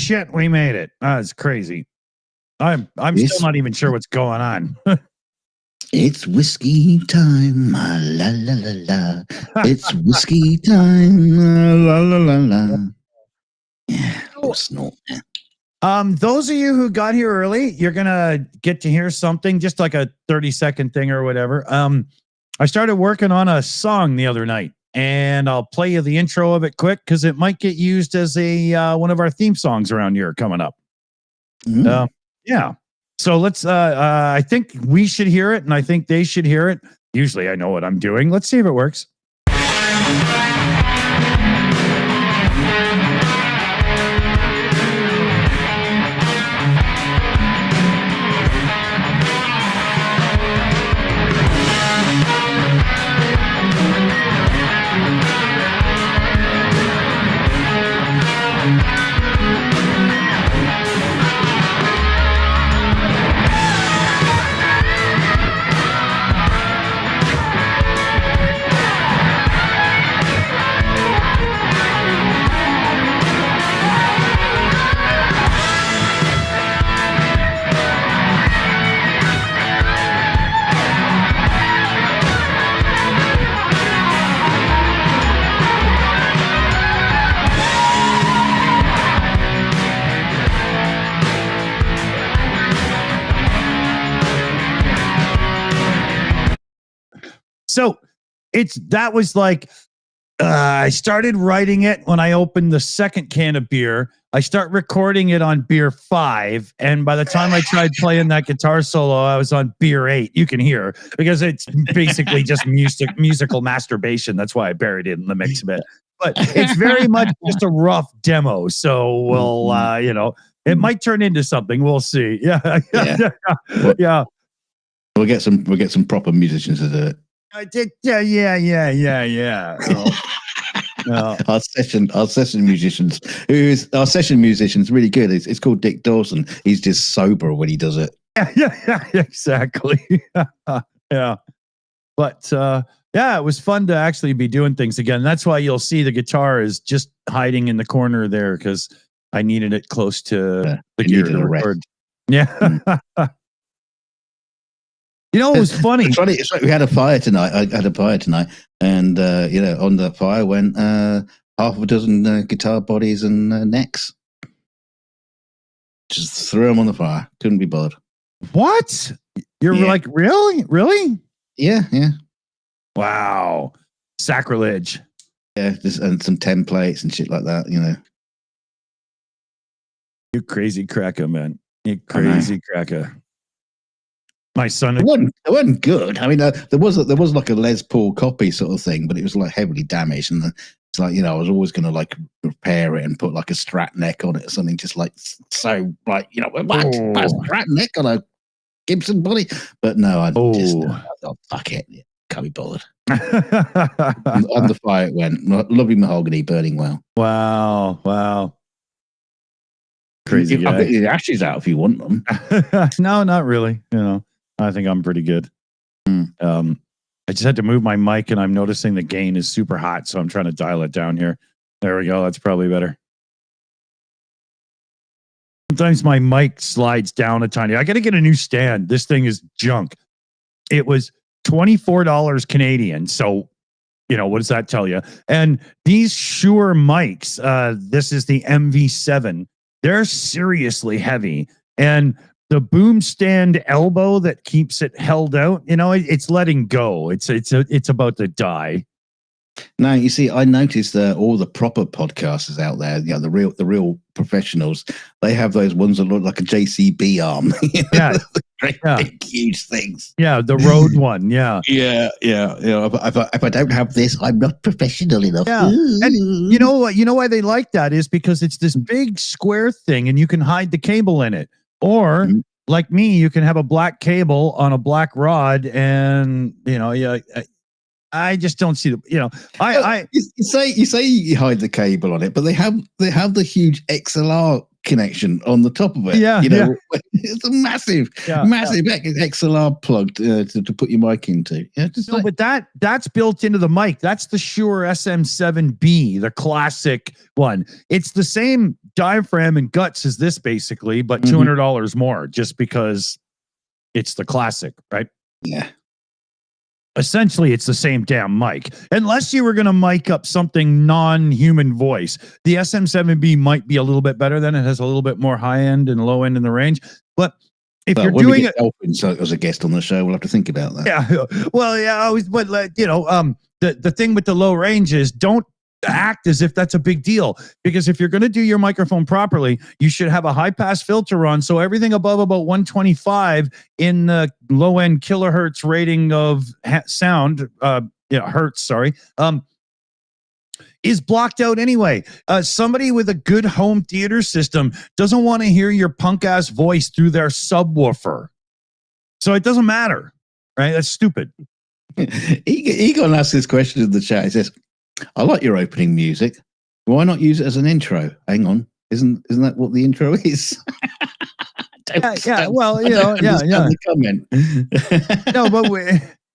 shit, we made it. That's crazy. I'm still not even sure what's going on. It's whiskey time, la la la la. It's whiskey time, la la la la. Yeah, snort. Those of you who got here early, you're gonna get to hear something, just like a 30-second thing or whatever. I started working on a song the other night, and I'll play you the intro of it quick because it might get used as a one of our theme songs around here coming up. Yeah. So let's. I think we should hear it, and I think they should hear it. Usually, I know what I'm doing. Let's see if it works. So that was like, I started writing it when I opened the second can of beer. I start recording it on beer 5. And by the time I tried playing that guitar solo, I was on beer 8. You can hear, because it's basically just musical masturbation. That's why I buried it in the mix a bit. But it's very much just a rough demo. So we'll, it might turn into something. We'll see. Yeah. We'll get some proper musicians to do it. I did. Yeah. Our session musicians really good. It's called Dick Dawson. He's just sober when he does it. Yeah, exactly. Yeah. But it was fun to actually be doing things again. That's why you'll see the guitar is just hiding in the corner there, because I needed it close to the gear to record. Yeah. It was funny. It's funny. It's like we had a fire tonight. I had a fire tonight, and on the fire went half a dozen guitar bodies and necks. Just threw them on the fire. Couldn't be bothered. What? You're like, really? Yeah. Wow, sacrilege. Yeah, and some templates and shit like that. You crazy cracker, man. You crazy cracker. My son, it wasn't good. I mean, there was like a Les Paul copy sort of thing, but it was like heavily damaged, and it's like I was always going to like repair it and put like a Strat neck on it or something, just like so, like put a Strat neck on a Gibson body. But no, I thought, fuck it, can't be bothered. On the fire it went. Lovely mahogany, burning well. Wow. Crazy guy. I'll get you the ashes out if you want them. No, not really. I think I'm pretty good. I just had to move my mic, and I'm noticing the gain is super hot, so I'm trying to dial it down here. There we go. That's probably better. Sometimes my mic slides down a tiny. I got to get a new stand. This thing is junk. It was $24 Canadian. So, what does that tell you? And these Shure mics, this is the MV7. They're seriously heavy. And the boom stand elbow that keeps it held out, it's letting go. It's about to die. Now, you see, I noticed all the proper podcasters out there, the real professionals, they have those ones that look like a JCB arm. Yeah. Big, huge things. Yeah, the Rode one. Yeah. Yeah. If I don't have this, I'm not professional enough. Yeah. And you know why they like that is because it's this big square thing, and you can hide the cable in it. Or like me, you can have a black cable on a black rod, and I just don't see the, You say you hide the cable on it, but they have the huge XLR connection on the top of it. Yeah, it's a massive XLR plug to put your mic into. Yeah, but that's built into the mic. That's the Shure SM7B, the classic one. It's the same diaphragm and guts as this, basically, but $200 more, just because it's the classic, right? Yeah. Essentially, it's the same damn mic. Unless you were going to mic up something non-human voice. The SM7B might be a little bit better than it has a little bit more high end and low end in the range. But if you're doing it as a guest on the show, we'll have to think about that. Yeah. Well, yeah, always, but the thing with the low range is don't act as if that's a big deal, because if you're going to do your microphone properly, you should have a high pass filter on, so everything above about 125 in the low end kilohertz rating of sound, hertz, sorry, is blocked out anyway. Somebody with a good home theater system doesn't want to hear your punk ass voice through their subwoofer, so it doesn't matter, right? That's stupid. Egon asked this question in the chat. He says, I like your opening music. Why not use it as an intro? Hang on. Isn't that what the intro is? Well, the comment.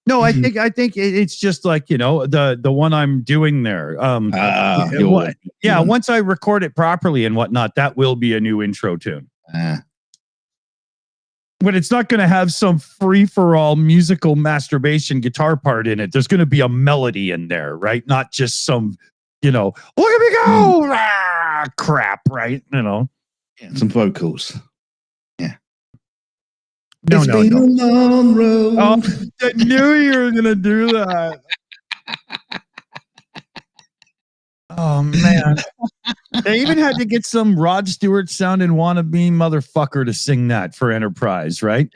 I think it's just like, the one I'm doing there. Once I record it properly and whatnot, that will be a new intro tune. But it's not going to have some free-for-all musical masturbation guitar part in it. There's going to be a melody in there, right? Not just some, look at me go, crap, right? Yeah, some vocals. Yeah. No. A long road. Oh, I knew you were going to do that. Oh, man. They even had to get some Rod Stewart sounding wannabe motherfucker to sing that for Enterprise, right?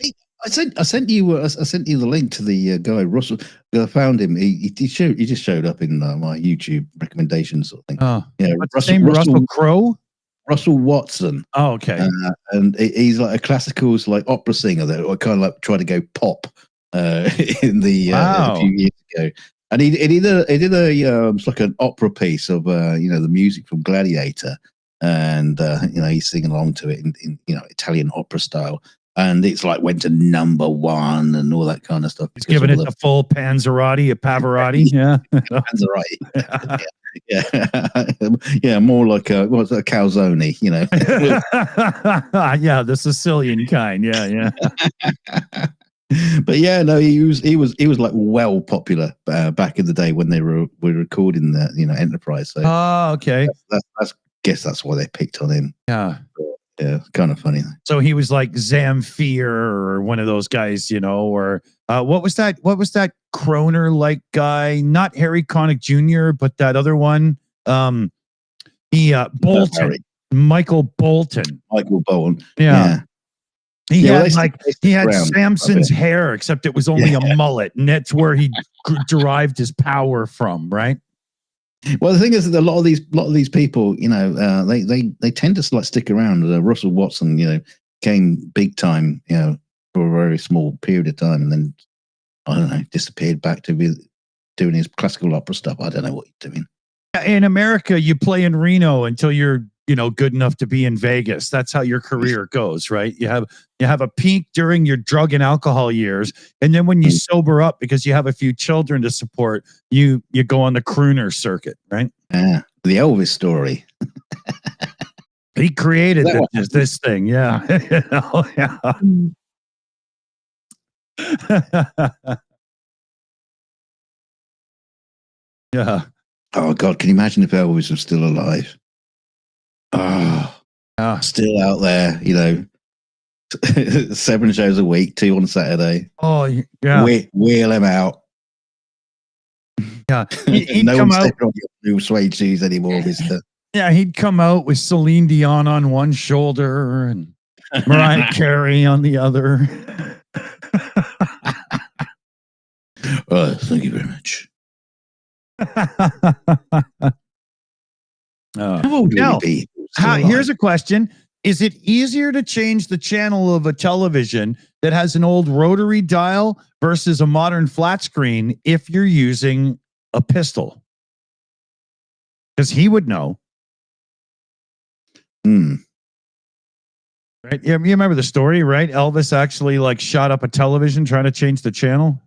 I sent you the link to the guy Russell. I found him. He just showed up in my YouTube recommendations sort of thing. Oh, yeah, Russell Crowe. Russell Watson. Oh, okay. And he's like a classical opera singer that kind of like try to go pop in the a few years ago. And he did it's like an opera piece of the music from Gladiator, and he's singing along to it in Italian opera style, and it's like went to #1 and all that kind of stuff. He's giving it the full Panzerotti, a Pavarotti, yeah, Panzerotti, yeah, more like a calzone, yeah, the Sicilian kind, yeah. But yeah, no, he was like well popular back in the day when they were recording the Enterprise. So okay, guess that's why they picked on him. Yeah, kind of funny. So he was like Zamfir or one of those guys, or what was that Croner like guy? Not Harry Connick Jr., but that other one. Bolton, Michael Bolton. Yeah. He had Samson's hair, except it was only a mullet, and that's where he derived his power from, right? Well, the thing is that a lot of these people, they tend to stick around. Russell Watson, came big time, for a very small period of time, and then I don't know, disappeared back to be doing his classical opera stuff. I don't know what he's doing. In America, you play in Reno until you're good enough to be in Vegas. That's how your career goes, right? You have a peak during your drug and alcohol years, and then when you sober up because you have a few children to support, you go on the crooner circuit, right? Yeah, the Elvis story. He created this thing, yeah. Yeah. Oh God, can you imagine if Elvis was still alive? Oh, still out there, 7 shows a week, 2 on Saturday. Oh, yeah. Wheel him out. Yeah. He'd no come one's out stepping on your new suede shoes anymore, mister. Yeah, he'd come out with Celine Dion on one shoulder and Mariah Carey on the other. Thank you very much. How old would he be? Here's a question. Is it easier to change the channel of a television that has an old rotary dial versus a modern flat screen if you're using a pistol? Because he would know. Right? You remember the story, right? Elvis actually like shot up a television trying to change the channel.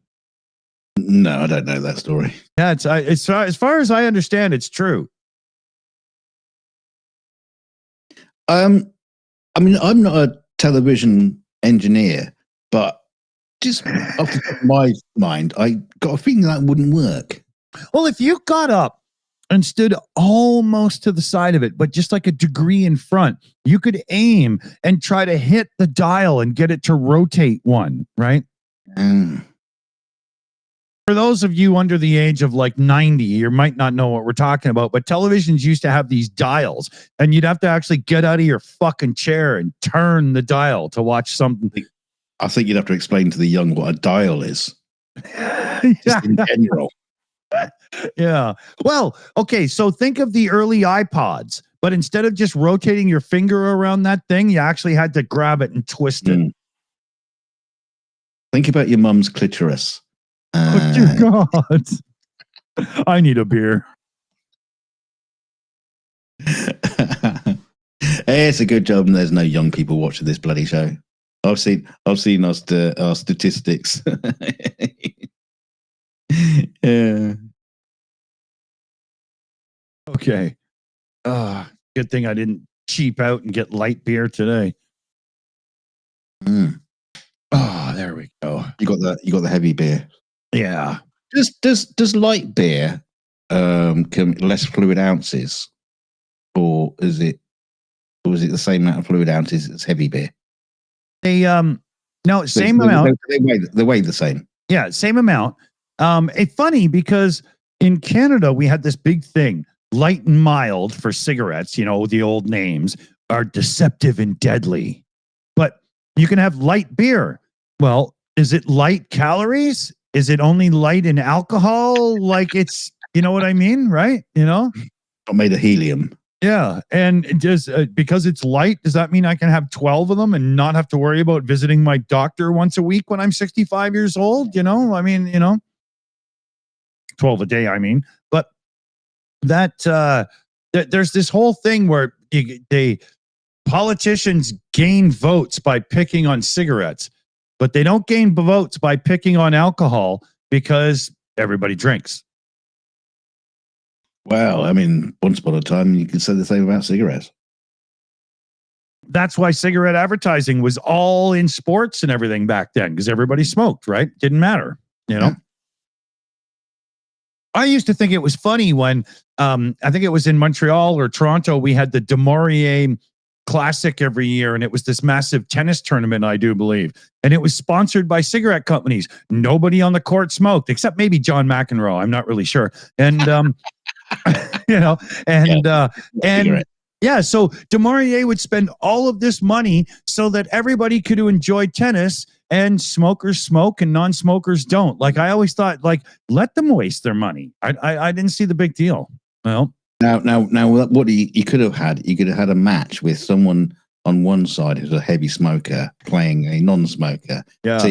No, I don't know that story. Yeah, it's as far as I understand, it's true. I mean, I'm not a television engineer, but just off the top of my mind, I got a feeling that wouldn't work. Well, if you got up and stood almost to the side of it, but just like a degree in front, you could aim and try to hit the dial and get it to rotate one, right? For those of you under the age of like 90, you might not know what we're talking about, but televisions used to have these dials, and you'd have to actually get out of your fucking chair and turn the dial to watch something. I think you'd have to explain to the young what a dial is. Just in general. Yeah. Well, okay. So think of the early iPods, but instead of just rotating your finger around that thing, you actually had to grab it and twist it. Think about your mum's clitoris. Oh, dear God. I need a beer. It's a good job and there's no young people watching this bloody show. I've seen our statistics. Yeah. Okay. Good thing I didn't cheap out and get light beer today. Oh, there we go. You got the heavy beer. Yeah. Does light beer come less fluid ounces, or is it the same amount of fluid ounces as heavy beer? No, same amount. They weigh the same. Yeah, same amount. It's funny because in Canada we had this big thing, light and mild for cigarettes. You know, the old names are deceptive and deadly, but you can have light beer. Well, is it light calories? Is it only light in alcohol? Like it's, you know what I mean, right? You know, not made of helium. Yeah, and just because it's light, does that mean I can have 12 of them and not have to worry about visiting my doctor once a week when I'm 65 years old? You know, I mean, 12 a day. I mean, but that there's this whole thing where politicians gain votes by picking on cigarettes, but they don't gain votes by picking on alcohol because everybody drinks. Well, I mean, once upon a time, you could say the same about cigarettes. That's why cigarette advertising was all in sports and everything back then, because everybody smoked, right? Didn't matter, you know? Yeah. I used to think it was funny when, I think it was in Montreal or Toronto, we had the Du Maurier Classic every year, and it was this massive tennis tournament, I do believe, and it was sponsored by cigarette companies. Nobody on the court smoked, except maybe John McEnroe. I'm not really sure. And so Du Maurier would spend all of this money so that everybody could enjoy tennis, and smokers smoke and non-smokers don't. Like, I always thought, like, let them waste their money. I didn't see the big deal. Well, now, what you could have had, a match with someone on one side who's a heavy smoker playing a non-smoker. Yeah. So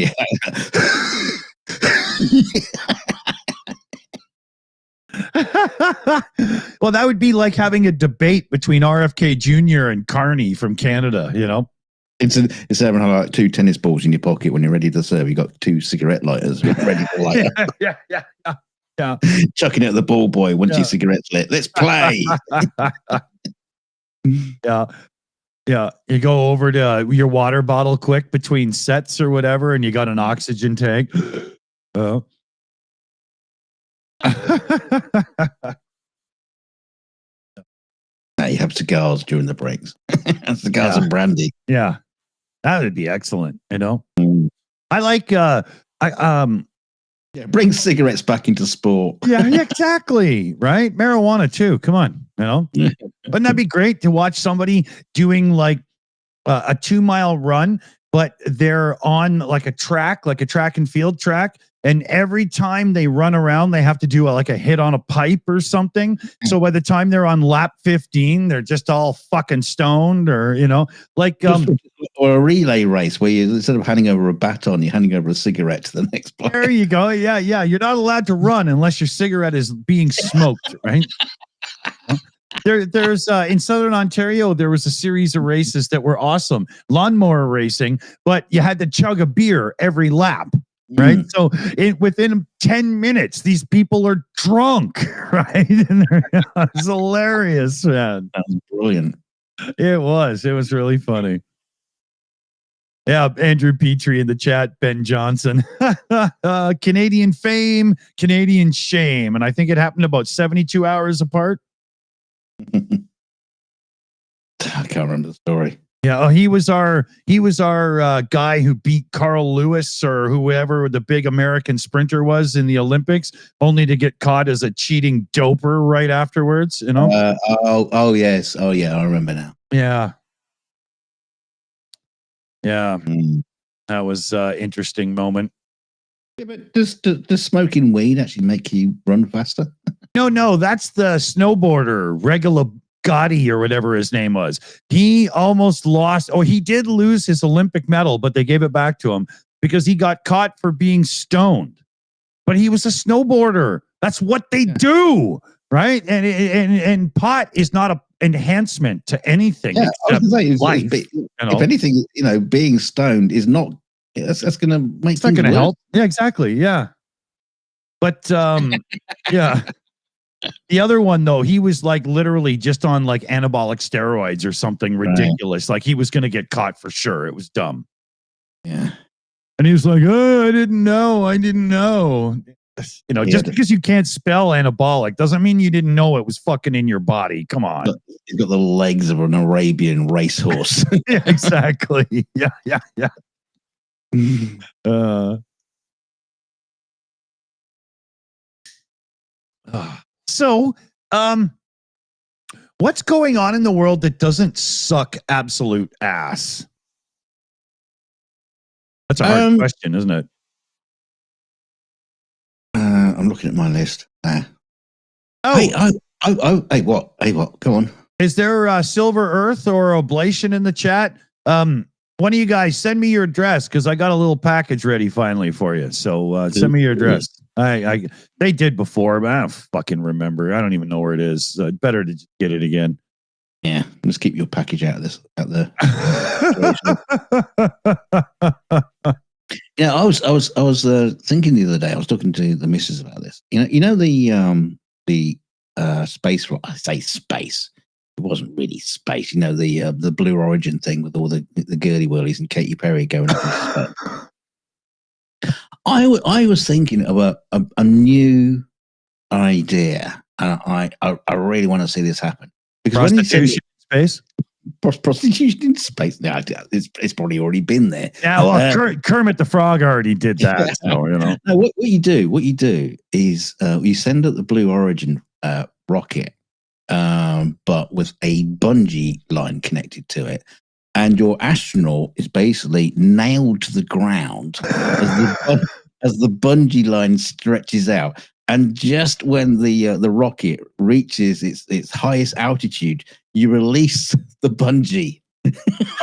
well, that would be like having a debate between RFK Jr. and Carney from Canada, you know? It's having like two tennis balls in your pocket when you're ready to serve. You got two cigarette lighters ready to light up. Yeah. Chucking it at the ball boy once your cigarette's lit. Let's play. Yeah. You go over to your water bottle quick between sets or whatever, and you got an oxygen tank. Oh. Now you have cigars during the breaks. Cigars and brandy. Yeah. That would be excellent, you know. I like bring cigarettes back into sport. Yeah, exactly. Right? Marijuana too. Come on, you know. Wouldn't that be great to watch somebody doing like a 2-mile run, but they're on like a track and field track, and every time they run around, they have to do like a hit on a pipe or something. So by the time they're on lap 15, they're just all fucking stoned, or like or a relay race where you, instead of handing over a baton, you're handing over a cigarette to the next player. There you go. Yeah, yeah. You're not allowed to run unless your cigarette is being smoked, right? There's in Southern Ontario, there was a series of races that were awesome, lawnmower racing, but you had to chug a beer every lap, right? So within 10 minutes, these people are drunk, right? And it's hilarious, man. That was brilliant. It was really funny. Yeah, Andrew Petrie in the chat, Ben Johnson. Canadian fame, Canadian shame. And I think it happened about 72 hours apart. I can't remember the story. Yeah, he was our guy who beat Carl Lewis or whoever the big American sprinter was in the Olympics, only to get caught as a cheating doper right afterwards. Oh yes, oh yeah, I remember now. Yeah. That was interesting moment. Yeah, but does smoking weed actually make you run faster? No, that's the snowboarder, Regular Gotti or whatever his name was. He almost lost. Oh, he did lose his Olympic medal, but they gave it back to him because he got caught for being stoned. But he was a snowboarder. That's what they do, right? And pot is not an enhancement to anything. Yeah, I was going to say, life, if anything, being stoned is not. That's going to make. It's not going to help. Yeah, exactly. Yeah, but yeah. The other one, though, he was like literally just on like anabolic steroids or something ridiculous. Like he was going to get caught for sure. It was dumb. Yeah. And he was like, oh, I didn't know. Just because you can't spell anabolic doesn't mean you didn't know it was fucking in your body. Come on. He's got the legs of an Arabian racehorse. Yeah, exactly. Yeah. So, what's going on in the world that doesn't suck absolute ass? That's a hard question, isn't it? I'm looking at my list. Oh, hey, what? Go on. Is there Silver Earth or Oblation in the chat? One of you guys send me your address because I got a little package ready finally for you. So send me your address. They did before, but I don't fucking remember. I don't even know where it is. Better to just get it again. Yeah, let's keep your package out of this. Yeah, I was thinking the other day. I was talking to the missus about this. The space. I say space. It wasn't really space. The Blue Origin thing with all the girly whirlies and Katy Perry going up into space. I was thinking about a new idea, and I really want to see this happen. Because prostitution in space? Prostitution in space? No, it's probably already been there. Yeah, well, Kermit the Frog already did that. So, No, what you do is you send up the Blue Origin rocket, but with a bungee line connected to it. And your astronaut is basically nailed to the ground as the bungee line stretches out. And just when the rocket reaches its highest altitude, you release the bungee.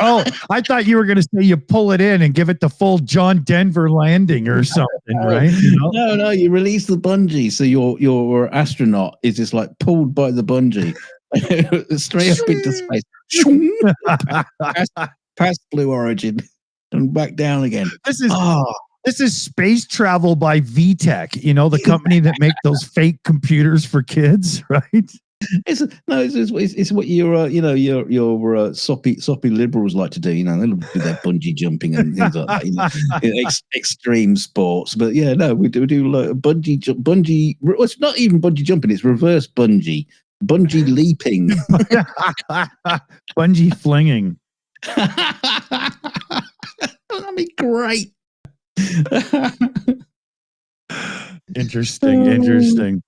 Oh, I thought you were going to say you pull it in and give it the full John Denver landing or something, right? No, you release the bungee. So your astronaut is just like pulled by the bungee straight up into space. Past Blue Origin and back down again. This is space travel by VTech, the company that make those fake computers for kids, right? It's what your soppy liberals like to do. They do their bungee jumping and things like that. Extreme sports, but we do like bungee. Well, it's not even bungee jumping; it's reverse bungee leaping, bungee flinging. That'd be great. Interesting.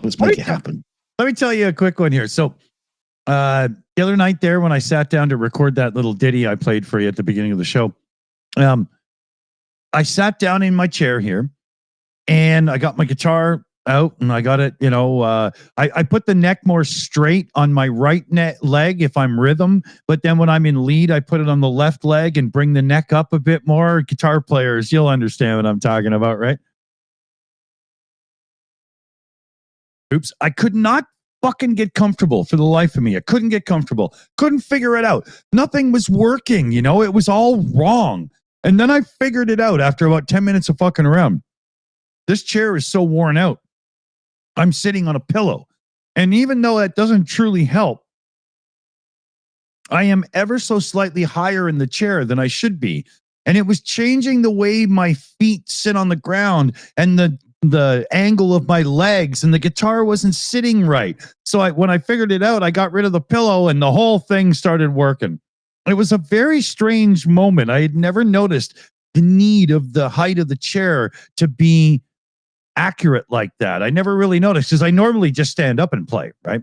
Let's make it happen. Let me tell you a quick one here. So the other night there, when I sat down to record that little ditty I played for you at the beginning of the show, I sat down in my chair here and I got my guitar out and I got it, I put the neck more straight on my right leg if I'm rhythm, but then when I'm in lead, I put it on the left leg and bring the neck up a bit more. Guitar players, you'll understand what I'm talking about, right? Oops. I could not fucking get comfortable for the life of me. I couldn't get comfortable. Couldn't figure it out. Nothing was working, it was all wrong. And then I figured it out after about 10 minutes of fucking around. This chair is so worn out. I'm sitting on a pillow. And even though that doesn't truly help, I am ever so slightly higher in the chair than I should be. And it was changing the way my feet sit on the ground and the angle of my legs, and the guitar wasn't sitting right. So when I figured it out, I got rid of the pillow and the whole thing started working. It was a very strange moment. I had never noticed the need of the height of the chair to be accurate like that. I never really noticed because I normally just stand up and play, right?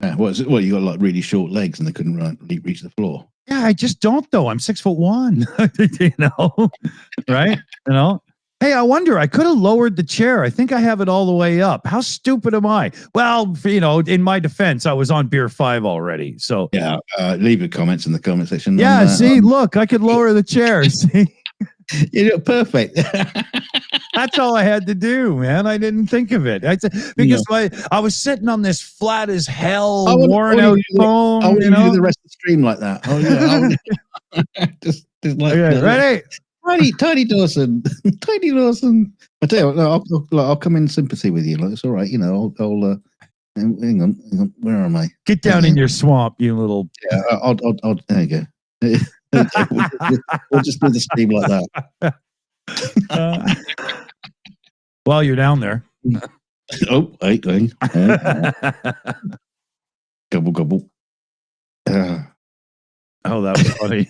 Yeah, well, you got like really short legs and they couldn't reach the floor. Yeah, I just don't though. I'm 6'1", right? Hey, I wonder, I could have lowered the chair. I think I have it all the way up. How stupid am I? Well, in my defense, I was on beer 5 already. So yeah, leave your comments in the comment section. Yeah, look, I could lower the chair. See? You look perfect. That's all I had to do, man. I didn't think of it. Because I was sitting on this flat as hell, worn out phone. I want to do the rest of the stream like that. Oh, yeah. just like ready? Tiny Dawson. Tiny Dawson. I tell you, I'll come in sympathy with you. Like, it's all right. I'll hang on. Where am I? Get down in your swamp, you little. Yeah, I'll there you go. We'll just do the stream like that. While you're down there. Oh, wait. Gobble. Oh, that was funny.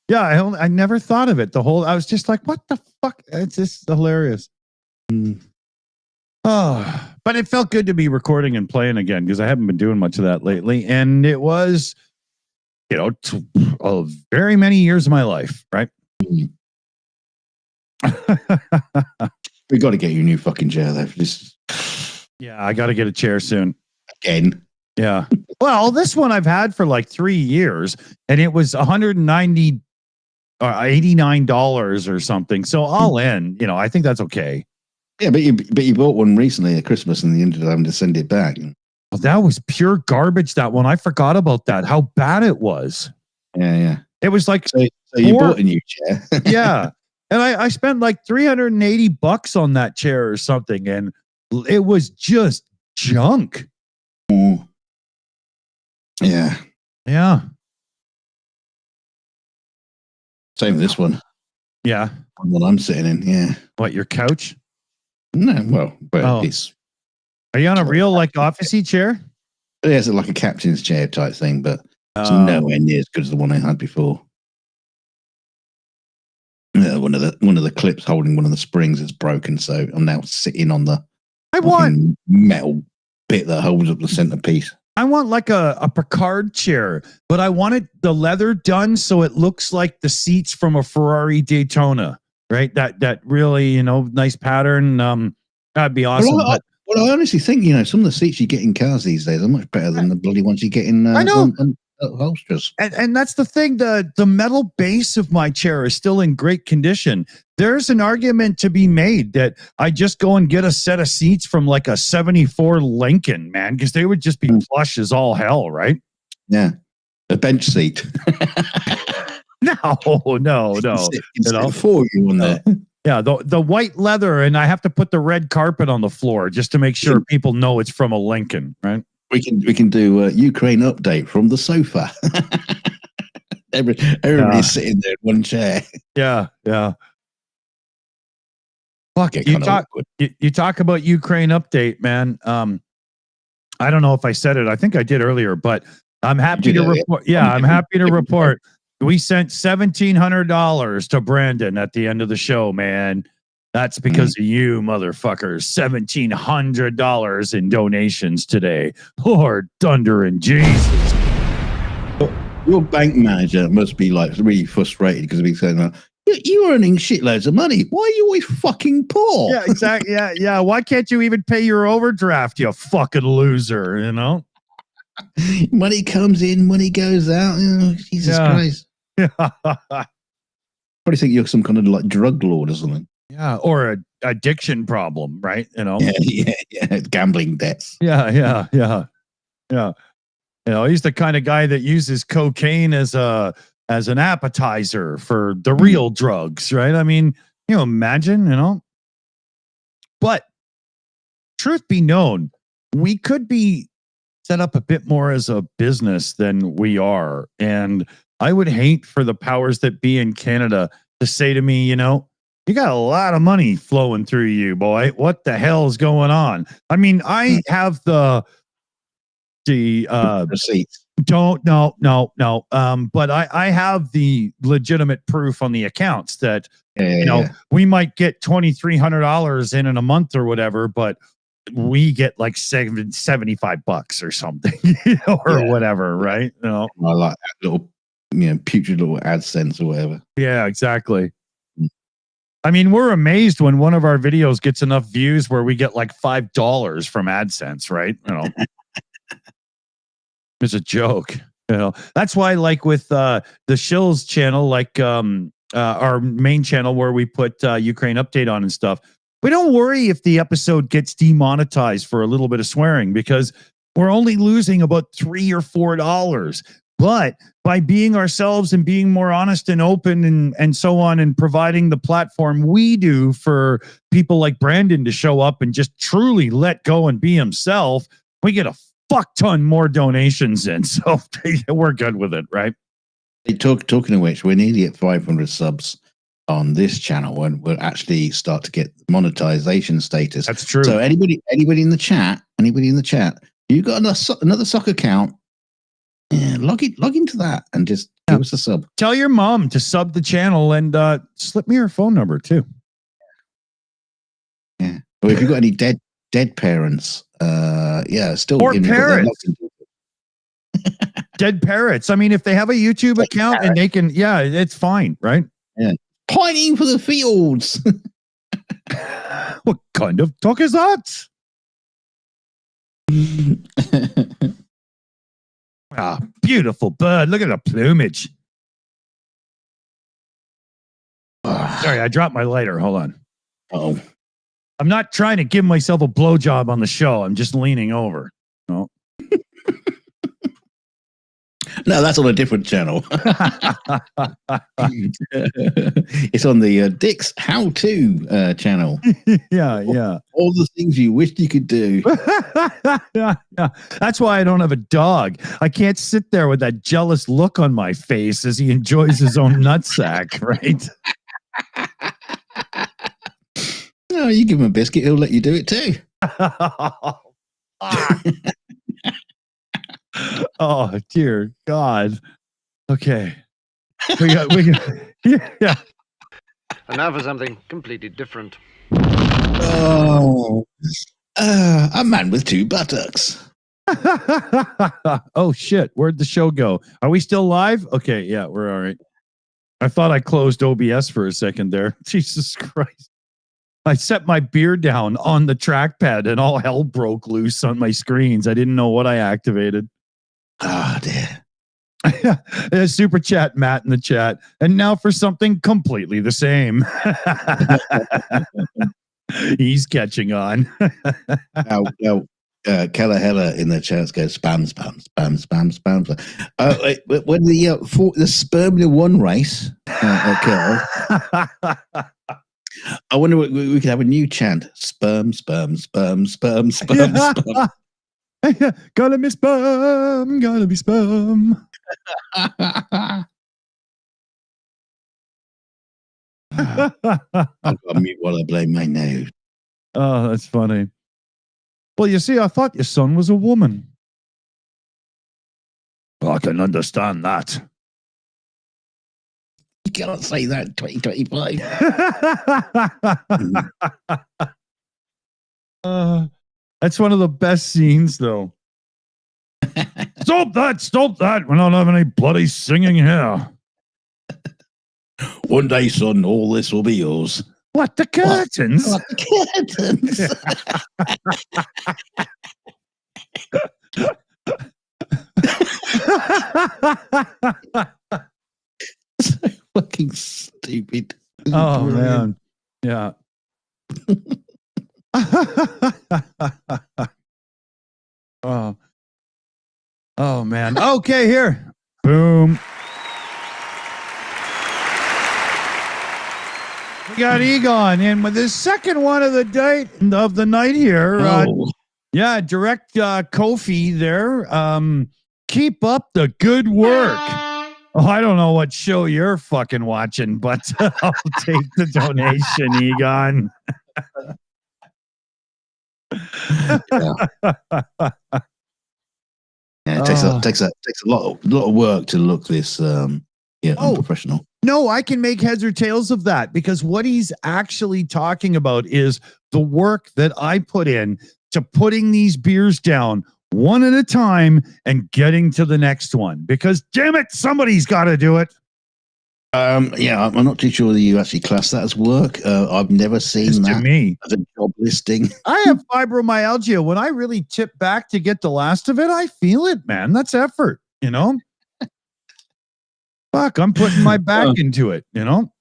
Yeah, I never thought of it. I was just like, what the fuck? It's just hilarious. Oh, but it felt good to be recording and playing again because I haven't been doing much of that lately. And it was, very many years of my life, right? We got to get you a new fucking chair, though. Yeah, I got to get a chair soon. Again. Yeah. Well, this one I've had for like 3 years, and it was $190 or $89 or something. So all in, I think that's okay. Yeah, but you bought one recently at Christmas, and you ended up having to send it back. Well, that was pure garbage. That one, I forgot about that. How bad it was. Yeah. It was like so you bought a new chair. Yeah. And I spent like $380 on that chair or something, and it was just junk. Oh. Yeah. Same with this one. Yeah. The one I'm sitting in. Yeah. What, your couch? No. Well, it's. Are you on a real like officey chair? Yeah, it's like a captain's chair type thing, but it's nowhere near as good as the one I had before. Yeah, one of the clips holding one of the springs is broken, so I'm now sitting on the metal bit that holds up the centerpiece. I want like a Picard chair, but I wanted the leather done so it looks like the seats from a Ferrari Daytona, right? That really, nice pattern. That'd be awesome. Well, I honestly think, some of the seats you get in cars these days are much better than the bloody ones you get in I know. Holsters. And that's the thing. The metal base of my chair is still in great condition. There's an argument to be made that I just go and get a set of seats from like a 74 Lincoln, man, because they would just be plush as all hell, right? Yeah. A bench seat. No. For you on there. Yeah, the white leather, and I have to put the red carpet on the floor just to make sure people know it's from a Lincoln, right? We can do a Ukraine update from the sofa. Everybody's sitting there in one chair. Yeah. Fuck it. You talk about Ukraine update, man. I don't know if I said it. I think I did earlier, but I'm happy to report. Yeah, I'm happy to report. We sent $1,700 to Brandon at the end of the show, man. That's because of you, motherfuckers. $1,700 in donations today. Lord thunder and Jesus. Your bank manager must be like really frustrated because he's saying, You're earning shitloads of money. Why are you always fucking poor? Yeah, exactly. Yeah. Why can't you even pay your overdraft, you fucking loser? You know? Money comes in, money goes out. Oh, Jesus Christ. Yeah. Probably think you're some kind of like drug lord or something. Yeah, or a addiction problem, right? You know? Yeah. Gambling debts. Yeah. You know, he's the kind of guy that uses cocaine as an appetizer for the real drugs, right? I mean, you know, imagine, you know. But truth be known, we could be set up a bit more as a business than we are. And I would hate for the powers that be in Canada to say to me, you know, you got a lot of money flowing through you, boy. What the hell is going on? I mean, I have the receipts. No. But I have the legitimate proof on the accounts that you know we might get $2,300 in a month or whatever, but we get like $75 or something, you know, or whatever, right? You know, I like that little, you know, putrid little AdSense or whatever. Yeah, exactly. I mean, we're amazed when one of our videos gets enough views where we get like $5 from AdSense, right? You know. It's a joke, you know. That's why, like with the Shills channel, like our main channel where we put Ukraine update on and stuff, we don't worry if the episode gets demonetized for a little bit of swearing because we're only losing about $3 or $4. But by being ourselves and being more honest and open and so on, and providing the platform we do for people like Brandon to show up and just truly let go and be himself, we get a fuck ton more donations in, so we're good with it, right? Talking of which, we're nearly at 500 subs on this channel, and we'll actually start to get monetization status. That's true. So anybody in the chat, you got another soccer account? Yeah, log into that and just give us a sub. Tell your mom to sub the channel and slip me her phone number too. Yeah, or if you've got any dead parents, still or parrots. Dead parrots. I mean, if they have a YouTube account and they can, it's fine, right? Yeah. Pining for the fields. What kind of talk is that? Beautiful bird. Look at the plumage. Sorry, I dropped my lighter. Hold on. Oh. I'm not trying to give myself a blowjob on the show. I'm just leaning over. No. No, that's on a different channel. It's on the Dick's How To channel. Yeah. All the things you wished you could do. That's why I don't have a dog. I can't sit there with that jealous look on my face as he enjoys his own nutsack, right? No, you give him a biscuit, he'll let you do it too. Oh, dear God. Okay. We got yeah. And now for something completely different. Oh, a man with two buttocks. Oh, shit. Where'd the show go? Are we still live? Okay, yeah, we're all right. I thought I closed OBS for a second there. Jesus Christ. I set my beer down on the trackpad and all hell broke loose on my screens. I didn't know what I activated. Oh, dear. Super chat, Matt in the chat. And now for something completely the same. He's catching on. Kalahella in the chat goes spam. When the Spermia 1 race occurred, I wonder what we could have a new chant: sperm. Gotta be sperm. I've got to mute while I blame my nose. Oh, that's funny. Well, you see, I thought your son was a woman. I can understand that. You cannot say that in 2025. That's one of the best scenes, though. Stop that! We're not having any bloody singing here. One day, son, all this will be yours. What, the curtains? What the curtains? So fucking stupid. Oh, Brilliant. man. Yeah. Oh, man. Okay, here. Boom. We got Egon in with his second one of the night here. Yeah, direct Kofi there. Keep up the good work. Oh, I don't know what show you're fucking watching, but I'll take the donation, Egon. Yeah, it takes a lot of work to look this unprofessional. No, I can make heads or tails of that, because what he's actually talking about is the work that I put in to putting these beers down one at a time and getting to the next one, because damn it, somebody's got to do it. Yeah, I'm not too sure that you actually class that as work. I've never seen that as a job listing. I have fibromyalgia. When I really tip back to get the last of it, I feel it, man. That's effort, you know? Fuck, I'm putting my back into it, you know?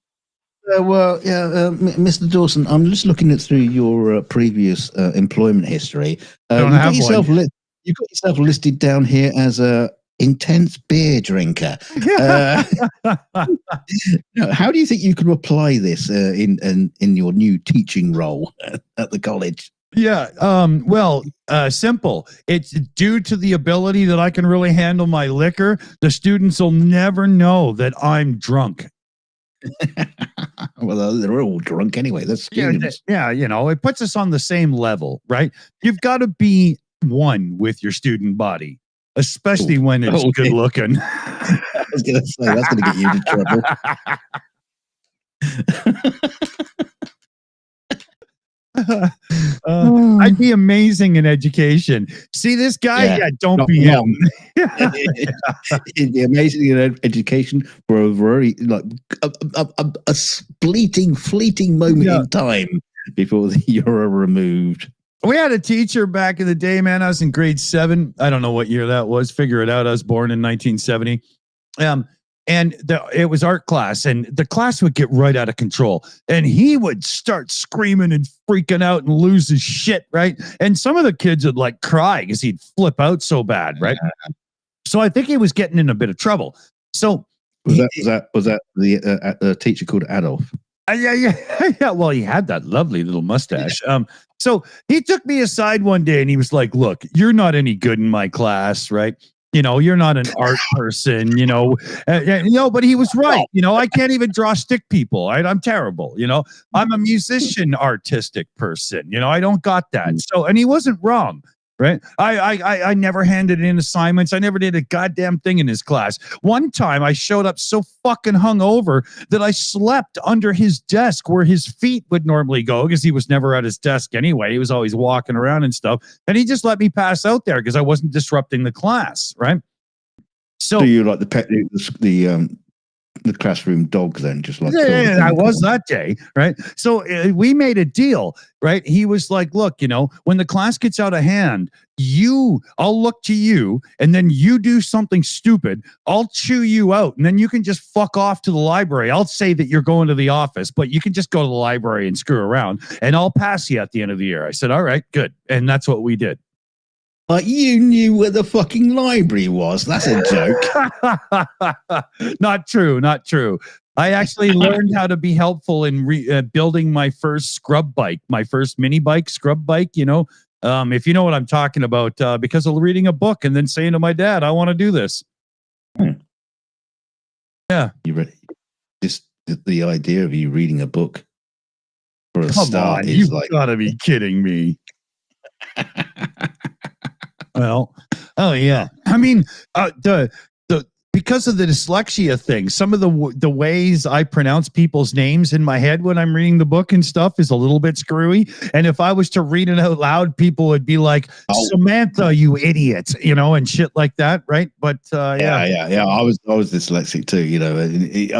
Mr. Dawson, I'm just looking through your previous employment history. Don't have one. You've got yourself listed down here as a intense beer drinker. How do you think you could apply this in your new teaching role at the college? Yeah. Simple. It's due to the ability that I can really handle my liquor. The students will never know that I'm drunk. Well, they're all drunk anyway. That's students. Yeah, you know, it puts us on the same level, right? You've got to be one with your student body, especially when it's good looking. I was going to say, that's going to get you into trouble. I'd be amazing in education. See this guy? Yeah, don't be him. It'd be amazing in education for a very a fleeting moment in time before you're removed. We had a teacher back in the day, man. I was in grade 7. I don't know what year that was. Figure it out. I was born in 1970. It was art class, and the class would get right out of control, and he would start screaming and freaking out and lose his shit, right? And some of the kids would like cry because he'd flip out so bad, right? So I think he was getting in a bit of trouble. So was that the teacher called Adolf? Yeah. Well, he had that lovely little mustache. So he took me aside one day and he was like, "Look, you're not any good in my class, right? You know, you're not an art person, you know, but he was right. You know, I can't even draw stick people. I'm terrible. You know, I'm a musician, artistic person. You know, I don't got that. So, and he wasn't wrong. Right. I never handed in assignments. I never did a goddamn thing in his class. One time I showed up so fucking hungover that I slept under his desk where his feet would normally go, because he was never at his desk anyway. He was always walking around and stuff. And he just let me pass out there because I wasn't disrupting the class. Right. So you like the classroom dog then, just like I was that day, right? So we made a deal, right? He was like, "Look, you know, when the class gets out of hand, I'll look to you, and then you do something stupid, I'll chew you out, and then you can just fuck off to the library. I'll say that you're going to the office, but you can just go to the library and screw around, and I'll pass you at the end of the year." I said, "All right, good," and that's what we did. Like, you knew where the fucking library was. That's a joke. Not true. I actually learned how to be helpful in building my first scrub bike, my first mini bike, scrub bike, you know, if you know what I'm talking about, because of reading a book and then saying to my dad, "I want to do this." Yeah. You ready? Just the idea of you reading a book for a start is you've like, gotta be kidding me. Well, oh yeah. I mean, because because of the dyslexia thing, some of the ways I pronounce people's names in my head when I'm reading the book and stuff is a little bit screwy. And if I was to read it out loud, people would be like, Samantha, you idiot, and shit like that, right? But yeah. I was dyslexic too,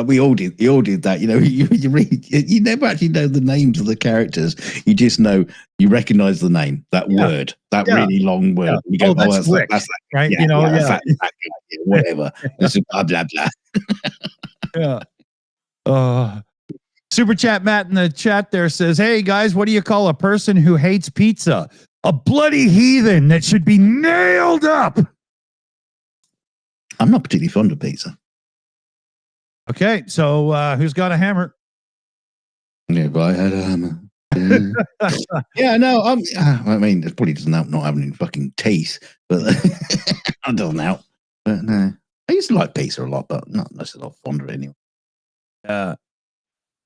we all did that. You read, you never actually know the names of the characters. You just know, you recognize the name, that word, that really long word. You go, that's Rick, that's right? Whatever. This is blah blah blah. Yeah. Super chat Matt in the chat there says, "Hey guys, what do you call a person who hates pizza? A bloody heathen that should be nailed up." I'm not particularly fond of pizza. Okay, so who's got a hammer? Yeah, but I had a hammer. Yeah, no, I mean, it probably doesn't help not having any fucking teeth, but it doesn't help. But no, I used to like pizza a lot, but not necessarily fond of it anyway.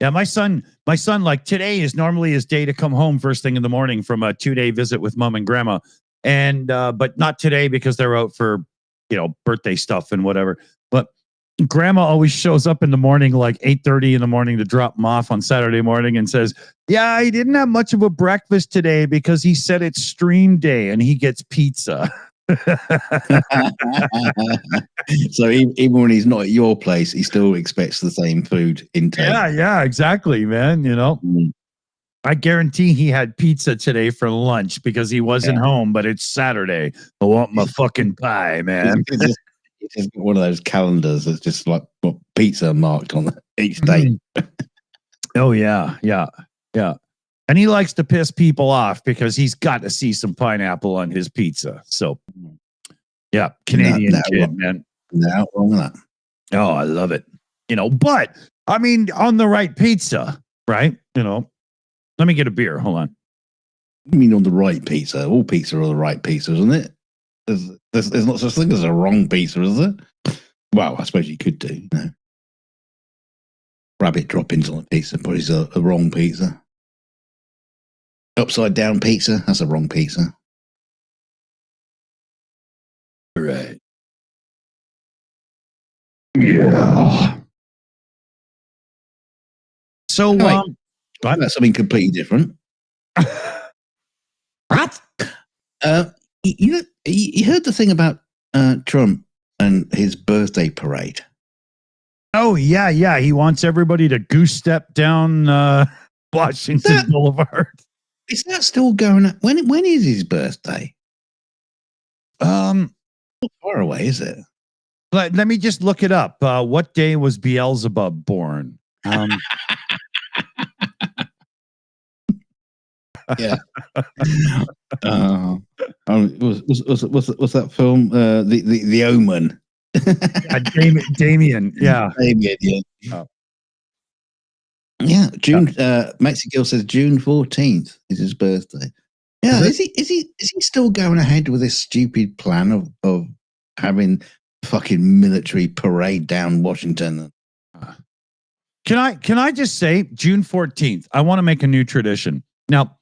Yeah, my son, like today is normally his day to come home first thing in the morning from a 2-day visit with mom and grandma, and but not today because they're out for birthday stuff and whatever. But grandma always shows up in the morning, like 8:30 in the morning, to drop him off on Saturday morning, and says, "Yeah, he didn't have much of a breakfast today because he said it's stream day and he gets pizza." So even when he's not at your place, he still expects the same food intake. Yeah, exactly, man. I guarantee he had pizza today for lunch because he wasn't home, but it's Saturday. I want my fucking pie, man. It's just one of those calendars that's just like pizza marked on each day. Oh, yeah. And he likes to piss people off because he's got to see some pineapple on his pizza. So, yeah, Canadian kid, man. No, wrong with that. Oh, I love it. But, I mean, on the right pizza, right? Let me get a beer. Hold on. You mean on the right pizza? All pizza are the right pizza, isn't it? There's not such thing as a wrong pizza, is there? Well, I suppose you could do. Rabbit droppings on a pizza, but it's a wrong pizza. Upside down pizza, that's a wrong pizza. Right. Yeah. So, that's something completely different. What? You heard the thing about Trump and his birthday parade? Oh, yeah. He wants everybody to goose step down Washington Boulevard. Is that still going on? When is his birthday? Not far away, is it? Let me just look it up. What day was Beelzebub born? Yeah. What's that film? The Omen. Damien. Yeah. Damien. Yeah. Oh. Yeah. June. Maxi Gill says June 14th is his birthday. Yeah. Is he still going ahead with this stupid plan of having fucking military parade down Washington? Can I just say June 14th? I want to make a new tradition now.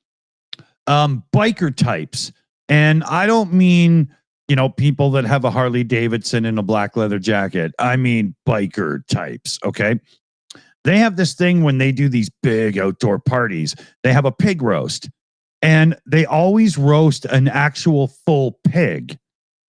Biker types, and I don't mean people that have a Harley Davidson and a black leather jacket. I mean biker types. Okay, they have this thing when they do these big outdoor parties. They have a pig roast, and they always roast an actual full pig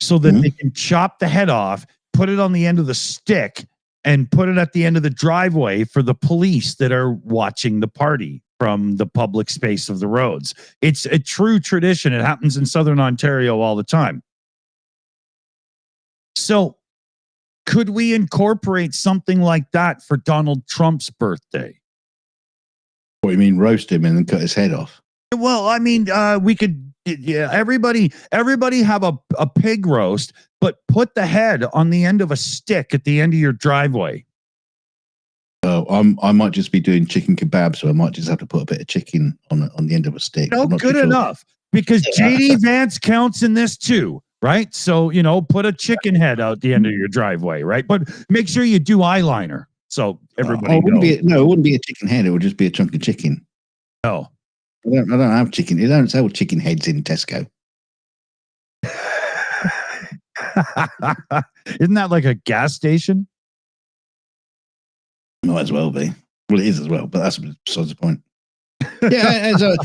so that they can chop the head off, put it on the end of the stick, and put it at the end of the driveway for the police that are watching the party from the public space of the roads. It's a true tradition. It happens in Southern Ontario all the time. So could we incorporate something like that for Donald Trump's birthday? What do you mean, roast him and then cut his head off? Well, I mean, we could, everybody have a pig roast, but put the head on the end of a stick at the end of your driveway. I might just be doing chicken kebab, so I might just have to put a bit of chicken on the end of a stick. No, good enough, because JD Vance counts in this too, right? So put a chicken head out the end of your driveway, right? But make sure you do eyeliner, so everybody knows. It wouldn't be a chicken head. It would just be a chunk of chicken. No, I don't have chicken. They don't sell chicken heads in Tesco. Isn't that like a gas station? Might as well be. Well, it is as well, but that's besides the point. Yeah, and so,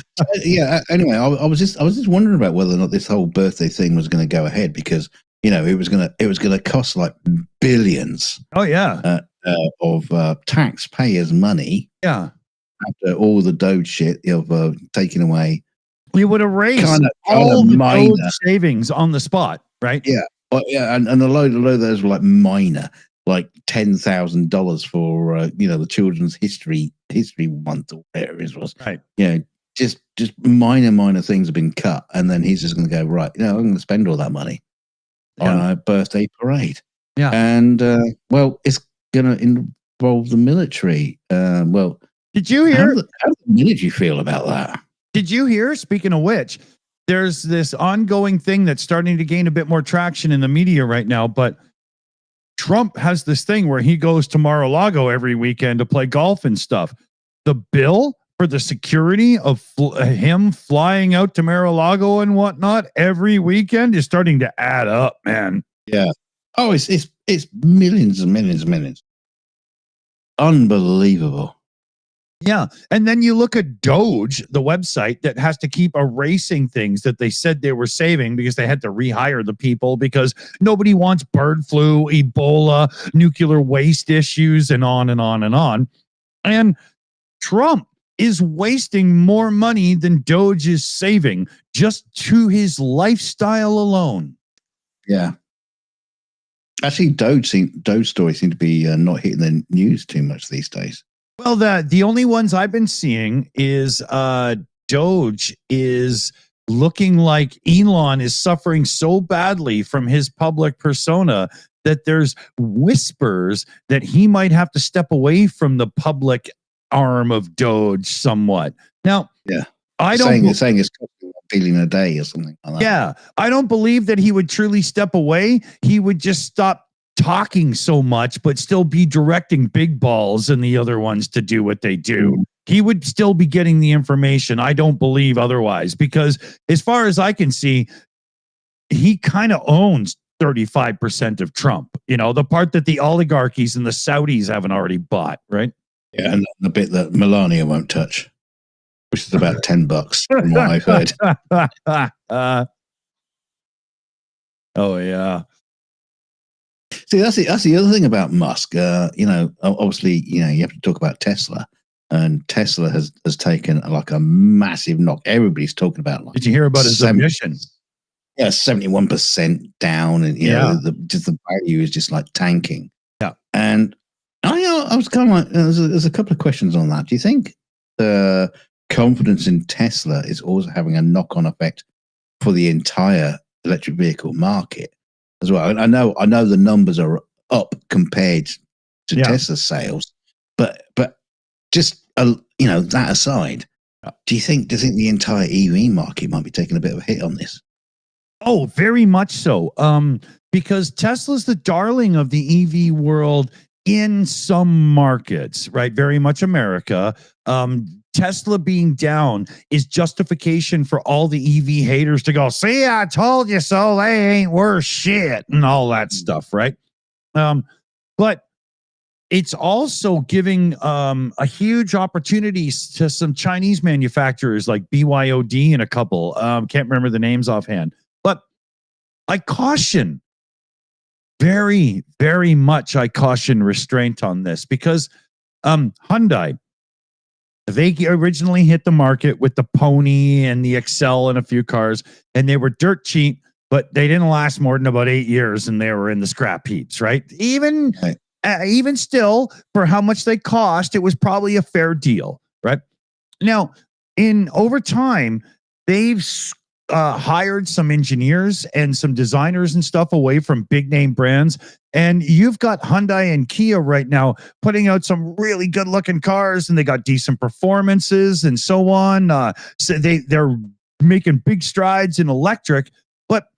yeah. Anyway, I was just wondering about whether or not this whole birthday thing was going to go ahead, because it was gonna cost like billions. Oh yeah, of taxpayers' money. Yeah. After all the Doge shit of taking away, we would erase all the Doge savings on the spot, right? Yeah, yeah, and a load of those were like minor, like $10,000 for the Children's History Month or whatever it was. Right. Just minor things have been cut, and then he's just going to go, right, I'm going to spend all that money on a birthday parade. Yeah, and well, it's going to involve the military. Well, did you hear? How does the military feel about that? Did you hear? Speaking of which, there's this ongoing thing that's starting to gain a bit more traction in the media right now, but Trump has this thing where he goes to Mar-a-Lago every weekend to play golf and stuff. The bill for the security of him flying out to Mar-a-Lago and whatnot every weekend is starting to add up, man. Yeah. Oh, it's millions and millions and millions. Unbelievable. Yeah. And then you look at Doge, the website that has to keep erasing things that they said they were saving because they had to rehire the people because nobody wants bird flu, Ebola, nuclear waste issues, and on and on and on. And Trump is wasting more money than Doge is saving just to his lifestyle alone. Yeah. Actually, Doge stories seem to be not hitting the news too much these days. Well, the only ones I've been seeing is Doge is looking like Elon is suffering so badly from his public persona that there's whispers that he might have to step away from the public arm of Doge somewhat. Now, yeah, saying it's costing $1 billion a day or something like that. Yeah, I don't believe that he would truly step away. He would just stop talking so much, but still be directing Big Balls and the other ones to do what they do. He would still be getting the information. I don't believe otherwise, because as far as I can see, he kind of owns 35% of Trump, the part that the oligarchies and the Saudis haven't already bought, right? Yeah, and the bit that Melania won't touch, which is about $10 from what I've heard. Oh, yeah. See, that's the other thing about Musk. Obviously, you have to talk about Tesla, and Tesla has taken like a massive knock. Everybody's talking about. Like, did you hear about his emission? Yeah, 71% down, and the value is just like tanking. Yeah, and I was kind of like, there's a couple of questions on that. Do you think the confidence in Tesla is also having a knock-on effect for the entire electric vehicle market as well? I know the numbers are up compared to Tesla sales, but just that aside, do you think the entire EV market might be taking a bit of a hit on this? Oh, very much so. Because Tesla's the darling of the EV world in some markets, right? Very much America. Tesla being down is justification for all the EV haters to go, see, I told you so, they ain't worth shit, and all that stuff, right? But it's also giving a huge opportunity to some Chinese manufacturers like BYOD and a couple. Can't remember the names offhand. But I caution, very, very much, I caution restraint on this, because Hyundai, they originally hit the market with the Pony and the Excel and a few cars, and they were dirt cheap, but they didn't last more than about 8 years, and they were in the scrap heaps, right? Even still, for how much they cost, it was probably a fair deal, right? Now, over time, they've hired some engineers and some designers and stuff away from big name brands. And you've got Hyundai and Kia right now putting out some really good looking cars, and they got decent performances and so on. So they're making big strides in electric. But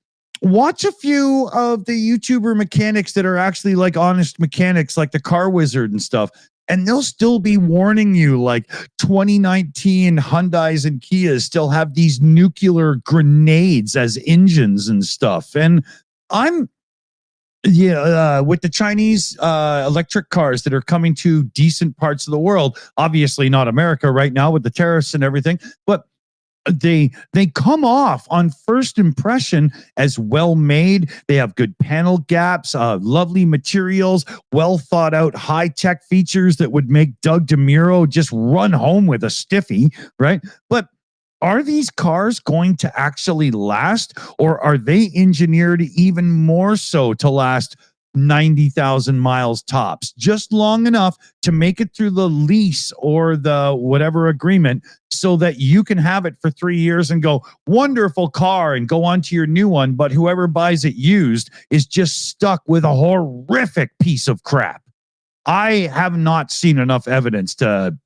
watch a few of the YouTuber mechanics that are actually like honest mechanics, like the Car Wizard and stuff. And they'll still be warning you, like 2019 Hyundais and Kias still have these nuclear grenades as engines and stuff. And I'm Yeah, with the Chinese electric cars that are coming to decent parts of the world, obviously not America right now with the tariffs and everything, but they come off on first impression as well made. They have good panel gaps, lovely materials, well thought out high tech features that would make Doug DeMuro just run home with a stiffy, right? But are these cars going to actually last, or are they engineered even more so to last 90,000 miles tops, just long enough to make it through the lease or the whatever agreement so that you can have it for 3 years and go, wonderful car, and go on to your new one. But whoever buys it used is just stuck with a horrific piece of crap. I have not seen enough evidence to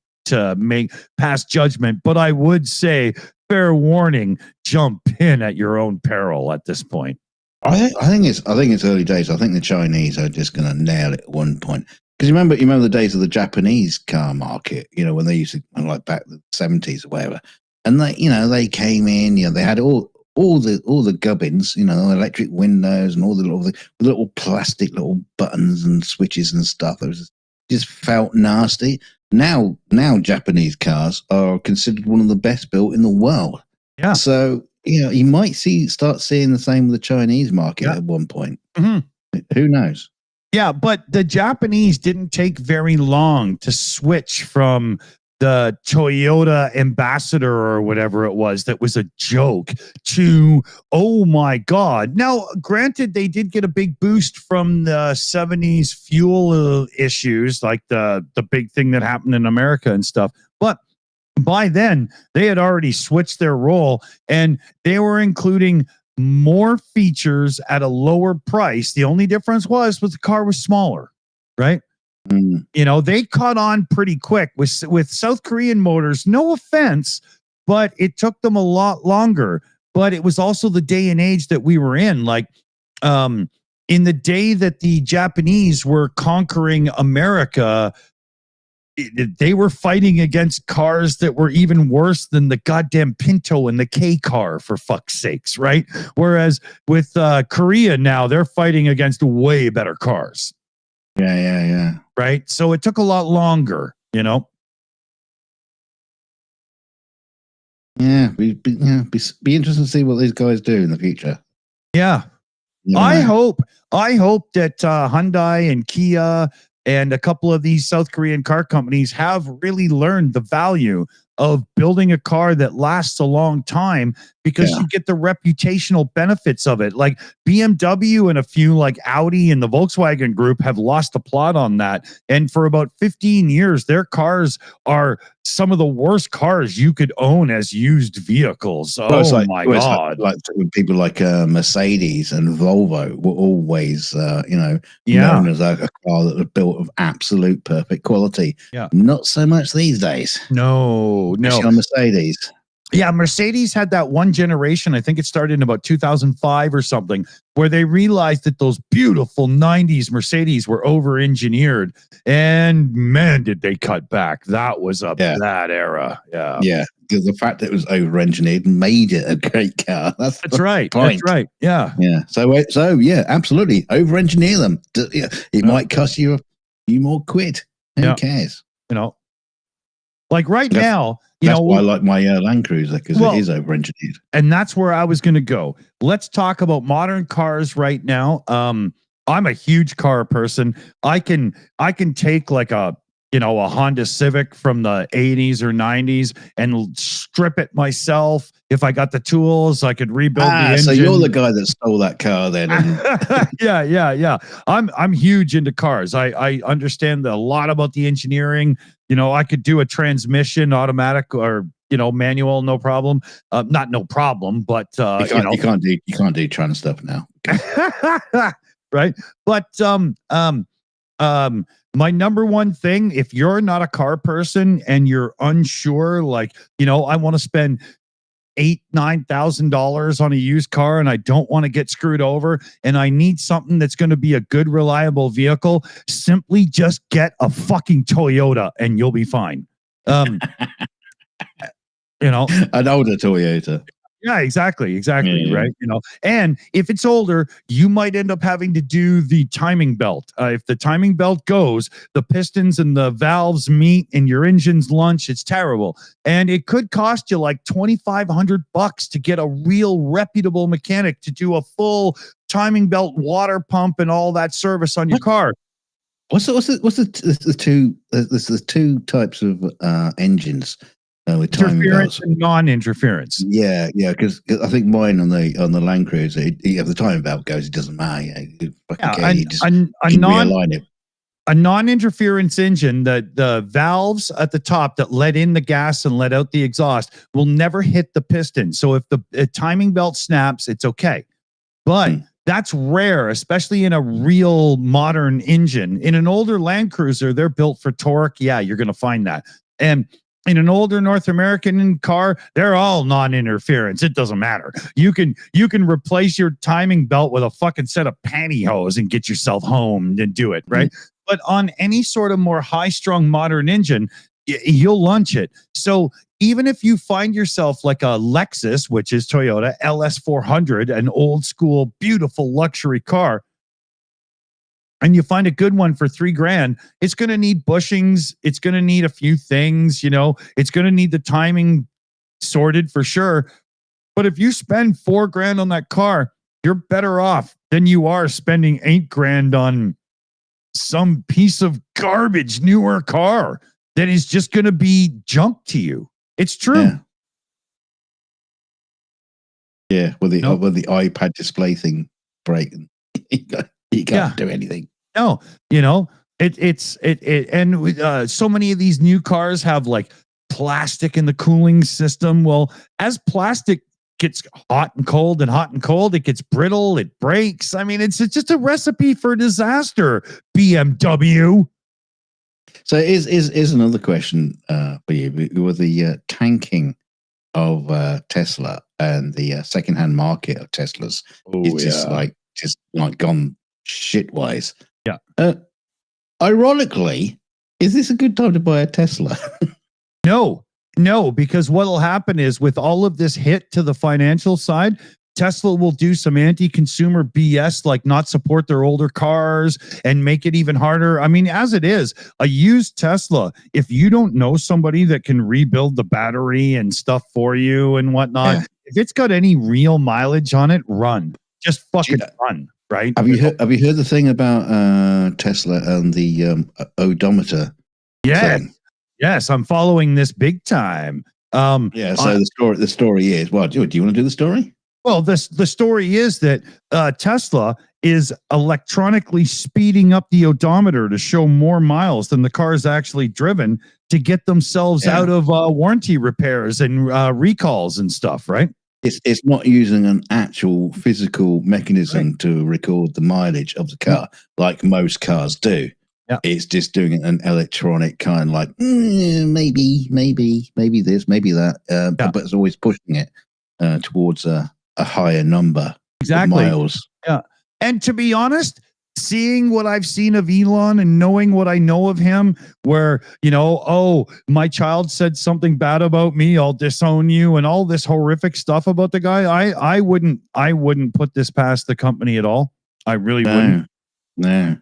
make pass judgment, but I would say, fair warning, jump in at your own peril at this point. I think it's early days. I think the Chinese are just going to nail it at one point. Because you remember the days of the Japanese car market, when they used to, like back in the 70s or whatever, and they came in, they had all the gubbins, electric windows and all the little plastic little buttons and switches and stuff. It was just felt nasty. Now Japanese cars are considered one of the best built in the world. Yeah. So you might start seeing the same with the Chinese market at one point. Mm-hmm. Who knows? Yeah, but the Japanese didn't take very long to switch from the Toyota Ambassador or whatever it was that was a joke to, oh my God. Now, granted, they did get a big boost from the 70s fuel issues, like the big thing that happened in America and stuff. But by then, they had already switched their role and they were including more features at a lower price. The only difference was the car was smaller, right? They caught on pretty quick with South Korean motors. No offense, but it took them a lot longer. But it was also the day and age that we were in. Like, in the day that the Japanese were conquering America, they were fighting against cars that were even worse than the goddamn Pinto and the K car, for fuck's sakes, right? Whereas with Korea now, they're fighting against way better cars. Yeah. Right? So it took a lot longer, Yeah, be interesting to see what these guys do in the future. Yeah. I hope that Hyundai and Kia and a couple of these South Korean car companies have really learned the value of building a car that lasts a long time, because you get the reputational benefits of it. Like BMW and a few like Audi and the Volkswagen Group have lost the plot on that. And for about 15 years, their cars are some of the worst cars you could own as used vehicles. My God. Like people like Mercedes and Volvo were always, known as a car that was built of absolute perfect quality. Yeah. Not so much these days. No. Especially on Mercedes. Yeah, Mercedes had that one generation, I think it started in about 2005 or something, where they realized that those beautiful 90s Mercedes were over-engineered. And man, did they cut back. That was a bad era. Yeah. Yeah, because the fact that it was over-engineered made it a great car. That's right. Point. That's right. Yeah. Yeah. So yeah, absolutely. Over-engineer them. It might cost you a few more quid. Who cares? Like right now, that's why I like my Land Cruiser, because it is over-engineered. And that's where I was going to go. Let's talk about modern cars right now. I'm a huge car person. I can take like a Honda Civic from the 80s or 90s and strip it myself. If I got the tools, I could rebuild the engine. So you're the guy that stole that car then. Yeah. I'm huge into cars. I understand a lot about the engineering. I could do a transmission automatic or manual, no problem. Not no problem, but you can't do trans stuff now. Right? But my number one thing, if you're not a car person and you're unsure, like, I want to spend $8,000-$9,000 on a used car and I don't want to get screwed over and I need something that's going to be a good, reliable vehicle, simply just get a fucking Toyota and you'll be fine. An older Toyota. Yeah, exactly, Yeah. right? And if it's older, you might end up having to do the timing belt. If the timing belt goes, the pistons and the valves meet, and your engine's lunch. It's terrible, and it could cost you like $2,500 to get a real reputable mechanic to do a full timing belt, water pump, and all that service on your car. What's the two types of engines with timing Interference belts? and non-interference. Yeah, because I think mine on the Land Cruiser, if the timing belt goes, it doesn't matter. You just realign it. A non-interference engine, the valves at the top that let in the gas and let out the exhaust will never hit the piston. So if the timing belt snaps, it's okay. But that's rare, especially in a real modern engine. In an older Land Cruiser, they're built for torque. Yeah, you're going to find that. And in an older North American car, they're all non-interference. It doesn't matter. You can replace your timing belt with a fucking set of pantyhose and get yourself home and do it, right? But on any sort of more high-strung modern engine, you'll lunch it. So even if you find yourself like a Lexus, which is Toyota LS400, an old school, beautiful luxury car, and you find a good one for $3,000, it's going to need bushings. It's going to need a few things, it's going to need the timing sorted for sure. But if you spend $4,000 on that car, you're better off than you are spending $8,000 on some piece of garbage newer car that is just going to be junk to you. It's true. Yeah. With the iPad display thing breaking, you can't do anything. No, and so many of these new cars have like plastic in the cooling system. Well, as plastic gets hot and cold, it gets brittle, it breaks. I mean, it's just a recipe for disaster. BMW. So is another question for you with the tanking of Tesla and the secondhand market of Teslas. It's just like gone shitwise. Yeah. Ironically, is this a good time to buy a Tesla? No, because what'll happen is with all of this hit to the financial side, Tesla will do some anti-consumer BS, like not support their older cars and make it even harder. I mean, as it is, a used Tesla, if you don't know somebody that can rebuild the battery and stuff for you and whatnot, if it's got any real mileage on it, run. Just fucking run, right? Have you heard the thing about Tesla and the odometer? thing? Yes, I'm following this big time. So the story is, well, do you want to do the story? Well, the story is that Tesla is electronically speeding up the odometer to show more miles than the car's actually driven to get themselves out of warranty repairs and recalls and stuff, right? It's not using an actual physical mechanism to record the mileage of the car like most cars do. Yeah. It's just doing an electronic kind of like maybe this, maybe that, but it's always pushing it towards a higher number of miles. Yeah. And to be honest, seeing what I've seen of Elon and knowing what I know of him, where, my child said something bad about me, I'll disown you, and all this horrific stuff about the guy, I wouldn't put this past the company at all. I really wouldn't. No.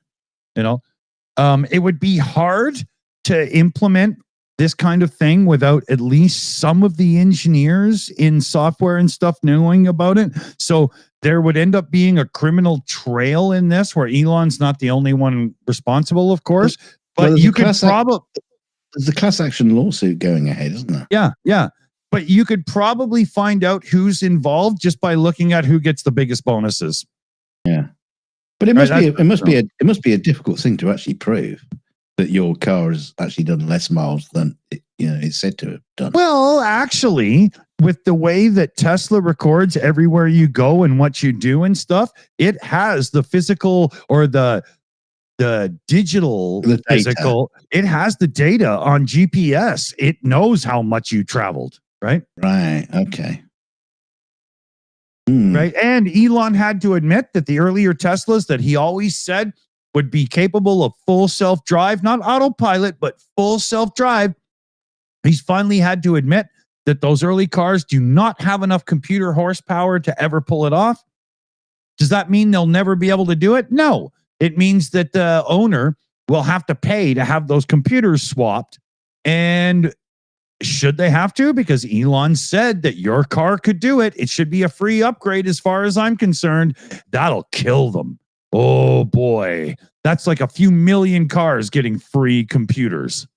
It would be hard to implement this kind of thing without at least some of the engineers in software and stuff knowing about it. So there would end up being a criminal trail in this where Elon's not the only one responsible, of course, but you could probably... There's a class action lawsuit going ahead, isn't there? Yeah. But you could probably find out who's involved just by looking at who gets the bigg's bonuses. Yeah. But it must be a difficult thing to actually prove that your car has actually done less miles than it's said to have done. Well, actually, with the way that Tesla records everywhere you go and what you do and stuff, it has the physical or the digital, physical. It has the data on GPS. It knows how much you traveled, right? Right. Okay. Right. And Elon had to admit that the earlier Teslas that he always said would be capable of full self-drive, not autopilot, but full self-drive. He's finally had to admit that those early cars do not have enough computer horsepower to ever pull it off? Does that mean they'll never be able to do it? No. It means that the owner will have to pay to have those computers swapped. And should they have to? Because Elon said that your car could do it. It should be a free upgrade as far as I'm concerned. That'll kill them. Oh boy. That's like a few million cars getting free computers.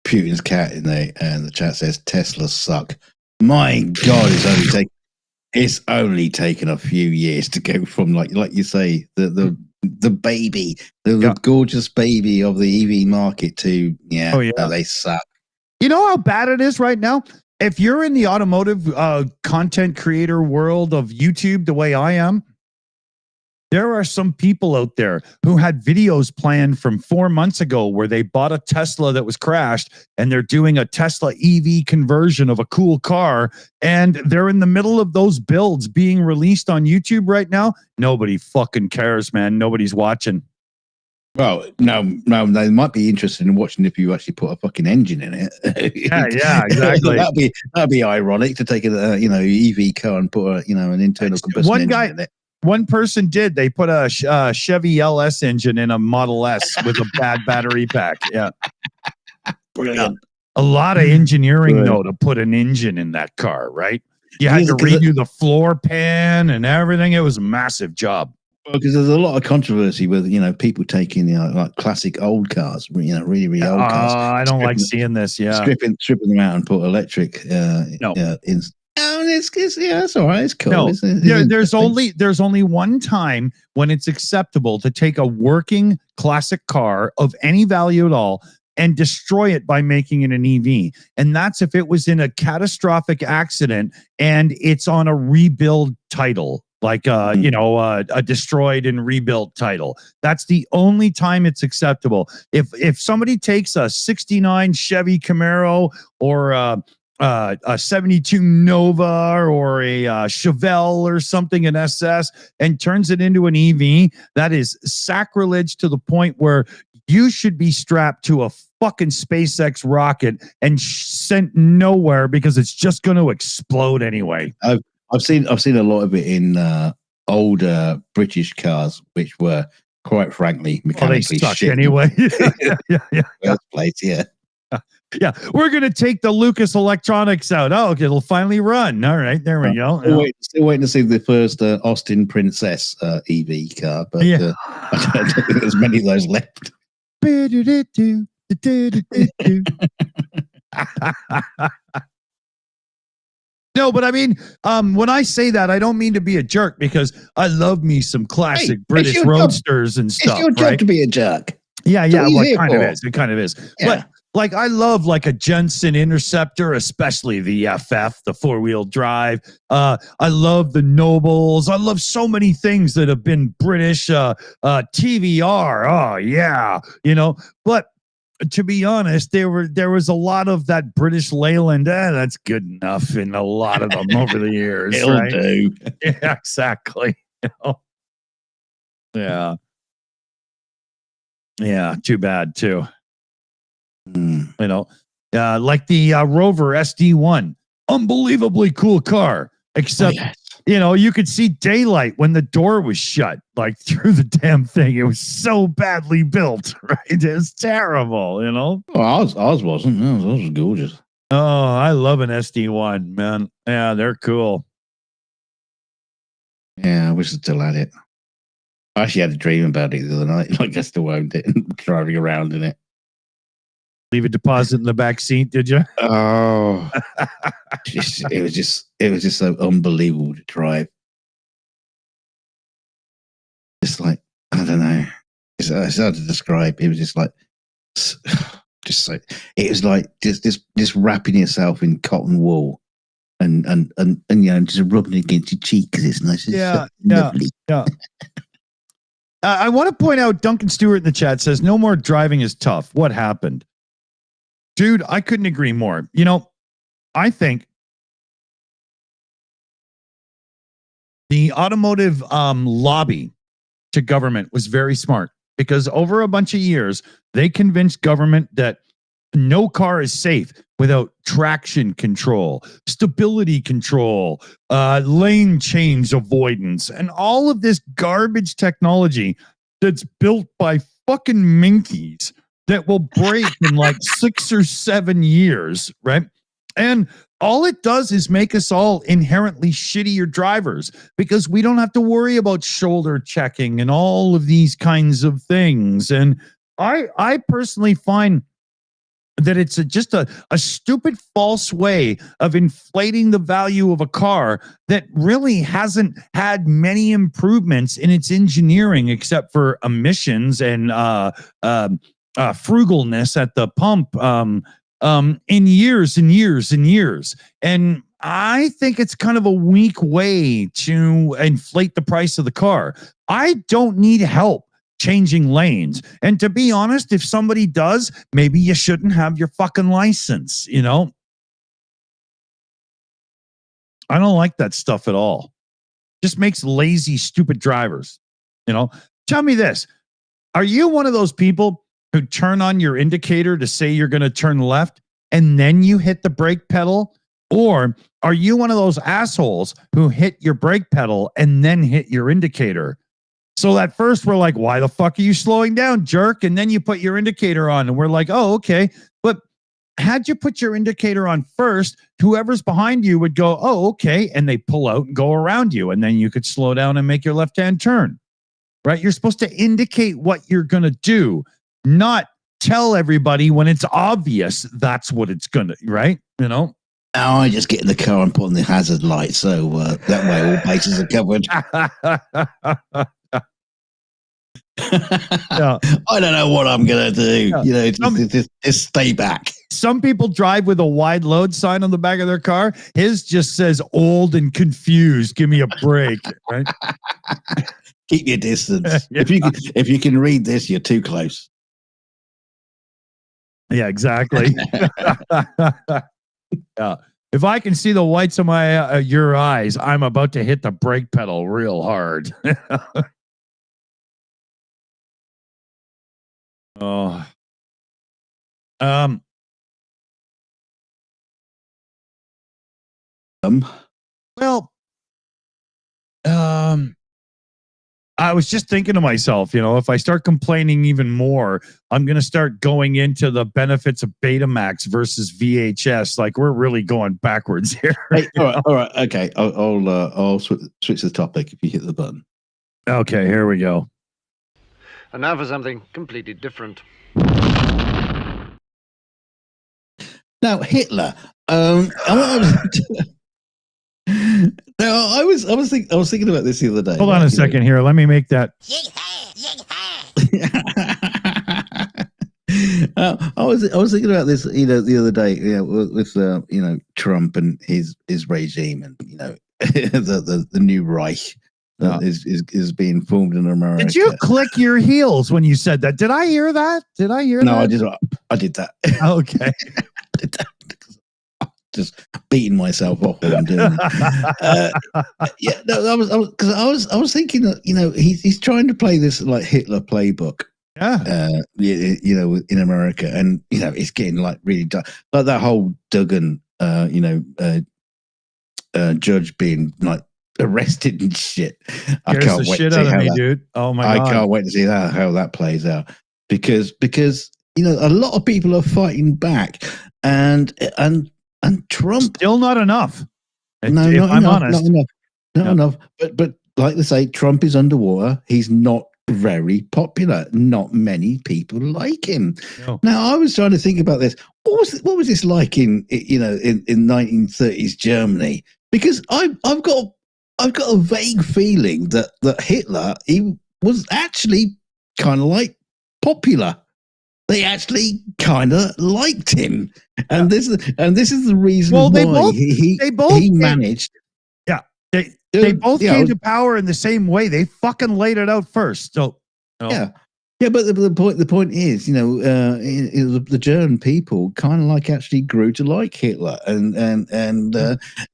Putin's cat in the chat says Teslas suck. My God, it's only taken a few years to go from like you say the baby, the gorgeous baby of the EV market to they suck. You know how bad it is right now? If you're in the automotive content creator world of YouTube the way I am, there are some people out there who had videos planned from 4 months ago where they bought a Tesla that was crashed and they're doing a Tesla EV conversion of a cool car. And they're in the middle of those builds being released on YouTube right now. Nobody fucking cares, man. Nobody's watching. Well, no, they might be interested in watching if you actually put a fucking engine in it. Yeah, exactly. that'd be ironic to take a EV car and put an internal combustion engine in it. One person did. They put a Chevy LS engine in a Model S with a bad battery pack. Yeah. Brilliant. A lot of engineering, though, to put an engine in that car, right? You had to redo the floor pan and everything. It was a massive job. Well, because there's a lot of controversy with, people taking, like classic old cars, really old cars. I don't like seeing this, Stripping them out and put electric in. Oh, it's all right. It's cool. No, there's only one time when it's acceptable to take a working classic car of any value at all and destroy it by making it an EV. And that's if it was in a catastrophic accident and it's on a rebuild title, like a destroyed and rebuilt title. That's the only time it's acceptable. If somebody takes a 69 Chevy Camaro or a 72 Nova or a Chevelle or something, an SS, and turns it into an EV, that is sacrilege to the point where you should be strapped to a fucking SpaceX rocket and sent nowhere because it's just going to explode anyway. I've seen a lot of it in older British cars, which were quite frankly mechanically they suck shit. Anyway. First place, yeah. Yeah, we're going to take the Lucas Electronics out. Oh, okay, it'll finally run. All right, there we go. Still waiting to see the first Austin Princess EV car, but I don't think there's many of those left. No, but I mean, when I say that, I don't mean to be a jerk because I love me some classic British roadsters and stuff. It's your job to be a jerk. Yeah. Well, it kind of is. Yeah. But like, I love like a Jensen Interceptor, especially the FF, the 4-wheel drive. I love the Nobles. I love so many things that have been British. TVR. Oh yeah, But to be honest, there was a lot of that British Leyland. That's good enough in a lot of them over the years. It'll right? do. Yeah, exactly. Yeah. Yeah, too bad too. Like the Rover SD1, unbelievably cool car, except you could see daylight when the door was shut, like through the damn thing. It was so badly built, right? It was terrible, Well, ours wasn't. Ours was gorgeous. Oh, I love an SD1, man. Yeah, they're cool. Yeah, I wish I still had it. I actually had a dream about it the other night. Like I still owned it and driving around in it. Leave a deposit in the back seat, did you? Oh, it was just so unbelievable to drive. Just like, I don't know. It's hard to describe. It was just like, it was like just wrapping yourself in cotton wool and just rubbing it against your cheek because it's nice. Yeah. Lovely. Yeah. I want to point out Duncan Stewart in the chat says, no more driving is tough. What happened? Dude, I couldn't agree more. I think the automotive lobby to government was very smart because over a bunch of years, they convinced government that no car is safe. without traction control, stability control, lane change avoidance, and all of this garbage technology that's built by fucking minkies that will break in like 6 or 7 years, right? And all it does is make us all inherently shittier drivers because we don't have to worry about shoulder checking and all of these kinds of things. And I personally find that it's just a stupid false way of inflating the value of a car that really hasn't had many improvements in its engineering except for emissions and frugalness at the pump in years and years and years. And I think it's kind of a weak way to inflate the price of the car. I don't need help changing lanes. And to be honest, if somebody does, maybe you shouldn't have your fucking license, you know? I don't like that stuff at all. Just makes lazy, stupid drivers, you know? Tell me this. Are you one of those people who turn on your indicator to say you're going to turn left and then you hit the brake pedal? Or are you one of those assholes who hit your brake pedal and then hit your indicator? So at first we're like, why the fuck are you slowing down, jerk? And then you put your indicator on and we're like, oh, okay. But had you put your indicator on first, whoever's behind you would go, oh, okay. And they pull out and go around you. And then you could slow down and make your left-hand turn, right? You're supposed to indicate what you're going to do, not tell everybody when it's obvious that's what it's going to, right? You know? Now I just get in the car and put on the hazard light. So that way all bases are covered. Yeah. I don't know what I'm gonna do. Yeah. You know, just stay back. Some people drive with a wide load sign on the back of their car. His just says old and confused. Give me a break. Right? Keep your distance. Yeah. If you can read this, you're too close. Yeah, exactly. Yeah. If I can see the whites of my your eyes, I'm about to hit the brake pedal real hard. Oh. Well, I was just thinking to myself, you know, if I start complaining even more, I'm going to start going into the benefits of Betamax versus VHS. Like we're really going backwards here. Hey, all right, okay. I'll switch the topic if you hit the button. Okay, here we go. And now for something completely different. Now Hitler. I was thinking about this the other day. Hold on a second here. Let me make that. I was thinking about this, you know, the other day, you know, with you know, Trump and his regime, and you know, the new Reich that is being formed in America. Did you click your heels when you said that? Did I hear that? Did I hear that? No, I did that. Okay. Just beating myself off while I'm doing it. Yeah, no, I was thinking that, you know, he's trying to play this like Hitler playbook. Yeah. You know, in America, and you know, it's getting like really like that whole Duggan, you know, judge being like arrested and shit. I can't wait to see how that, dude. Oh my God. I can't wait to see how that plays out because you know, a lot of people are fighting back, and Trump still not enough. No, if not I'm enough, honest, not enough. But like they say, Trump is underwater. He's not very popular. Not many people like him. No. Now, I was trying to think about this. What was this like in 1930s Germany? Because I've got a vague feeling that Hitler, he was actually kind of like popular. They actually kind of liked him, and this is the reason why he managed. Yeah, they both came to power in the same way. They fucking laid it out first. So yeah. But the point is, you know, the German people kind of like actually grew to like Hitler, and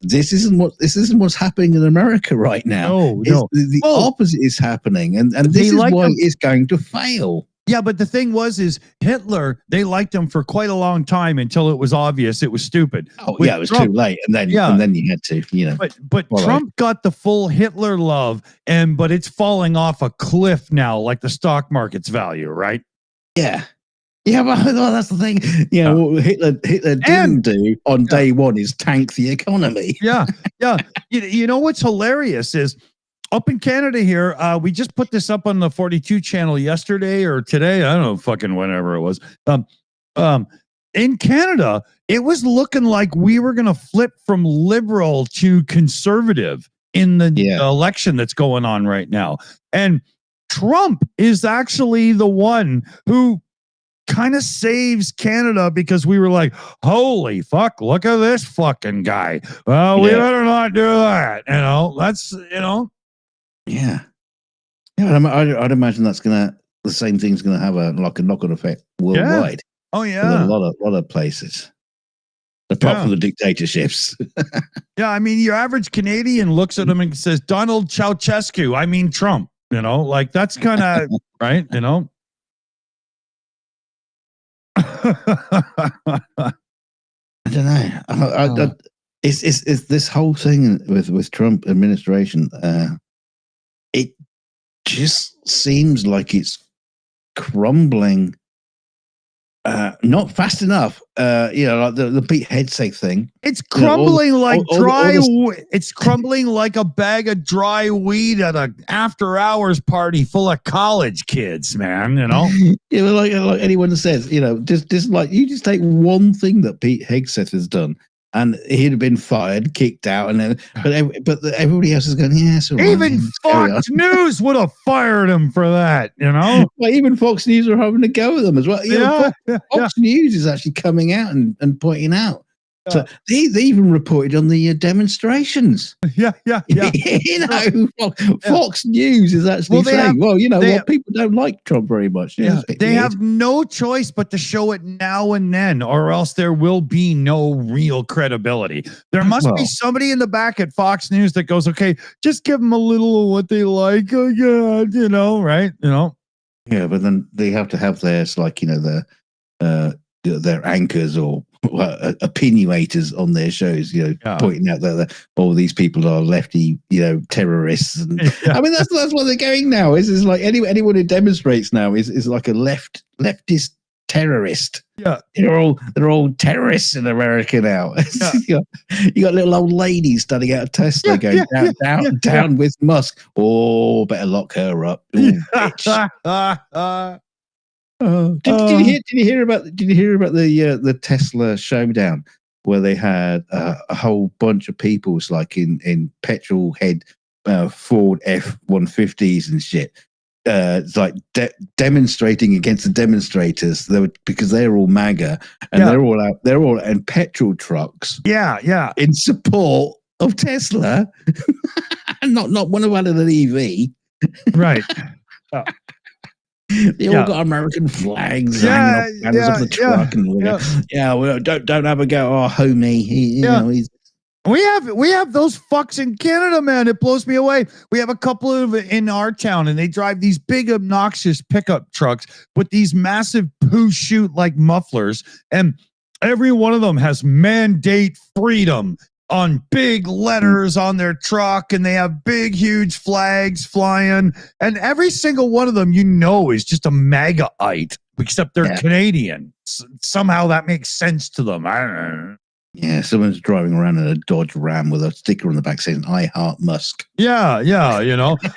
this isn't what's happening in America right now. No. The opposite is happening, and this is why it's going to fail. Yeah, but the thing is Hitler, they liked him for quite a long time until it was obvious it was stupid. Oh, With yeah, it was Trump, too late. And then, yeah. and then you had to, But follow. Trump got the full Hitler love, but it's falling off a cliff now, like the stock market's value, right? Yeah. Yeah, but that's the thing. What Hitler didn't do on day one is tank the economy. Yeah. You know what's hilarious is up in Canada here, we just put this up on the 42 channel yesterday or today. I don't know, fucking whenever it was. In Canada, it was looking like we were going to flip from liberal to conservative in the election that's going on right now. And Trump is actually the one who kind of saves Canada because we were like, holy fuck, look at this fucking guy. Well, we better not do that. That's, Yeah. I'd imagine the same thing's going to have a knock-on effect worldwide. Oh, yeah. A lot of places. Apart from the dictatorships. Yeah, I mean, your average Canadian looks at him and says, Donald Ceausescu, I mean Trump, like that's kind of, right, I don't know. It's this whole thing with Trump administration. It just seems like it's crumbling. Not fast enough. Like the Pete Hegseth thing. It's crumbling it's crumbling like a bag of dry weed at an after hours party full of college kids, man. Yeah, like anyone says, just like you just take one thing that Pete Hegseth has done, and he'd have been fired, kicked out, and then but everybody else is going, yes. Yeah, even Fox News would have fired him for that, Well, even Fox News are having a go at them as well. Fox News is actually coming out and pointing out. So they even reported on the demonstrations. Yeah. Fox News is actually saying, people don't like Trump very much. Yeah, they have no choice but to show it now and then, or else there will be no real credibility. There must be somebody in the back at Fox News that goes, okay, just give them a little of what they like. Oh, yeah, right? Yeah, but then they have to have theirs, like, their anchors or opinionators on their shows, pointing out that all these people are lefty, terrorists. And I mean, that's what they're going now. Is like anyone who demonstrates now is like a leftist terrorist. Yeah, they're all terrorists in America now. Yeah. you got little old ladies standing out of Tesla going down with Musk. Oh, better lock her up. Ooh, bitch. Did you hear about the Tesla showdown where they had a whole bunch of people like in petrol head Ford F-150s and shit, like demonstrating against the demonstrators? Because they're all MAGA and they're all in petrol trucks. Yeah, in support of Tesla, not one of an EV, right? They all got American flags hanging off banners of the truck, and don't have a go. Oh, homie, he's. We have those fucks in Canada, man. It blows me away. We have a couple of in our town, and they drive these big, obnoxious pickup trucks with these massive poo chute like mufflers, and every one of them has mandate freedom on big letters on their truck, and they have big, huge flags flying, and every single one of them, is just a MAGA-ite, except they're Canadian. Somehow that makes sense to them. I don't know. Yeah, someone's driving around in a Dodge Ram with a sticker on the back saying, I heart Musk. Yeah,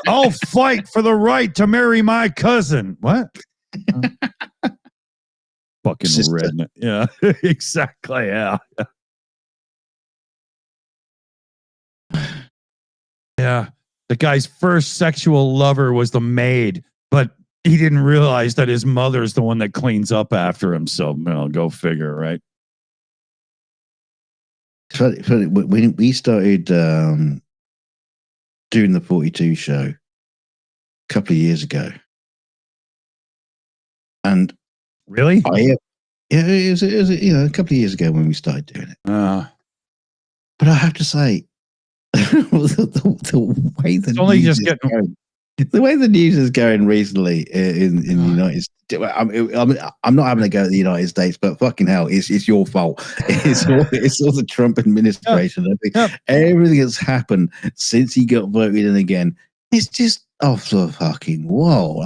I'll fight for the right to marry my cousin. What? Fucking redneck. Yeah, exactly, yeah. Yeah, the guy's first sexual lover was the maid, but he didn't realize that his mother's the one that cleans up after him. So, go figure, right? Funny. When we started doing the 42 show a couple of years ago, and really, it was a couple of years ago when we started doing it. But I have to say, the way that it's only just getting The way the news is going recently in the United States, I'm not having a go at the United States, but fucking hell, it's your fault. It's all the Trump administration. I think everything that's happened since he got voted in again, it's just off the fucking wall.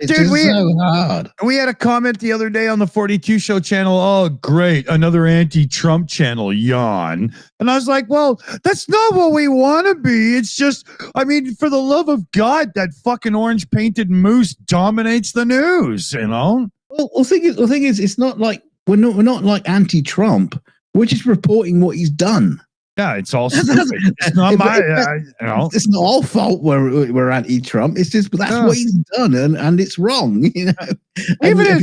It's just so hard. We had a comment the other day on the 42 Show channel. Oh, great. Another anti-Trump channel, yawn. And I was like, well, that's not what we want to be. It's just, I mean, for the love of God, that fucking orange painted moose dominates the news, you know? Well, the thing is, it's not like we're not like anti-Trump. We're just reporting what he's done. Yeah, it's all stupid. It's not it's not our fault we're anti-Trump. It's just that's what he's done, and it's wrong. You know, even if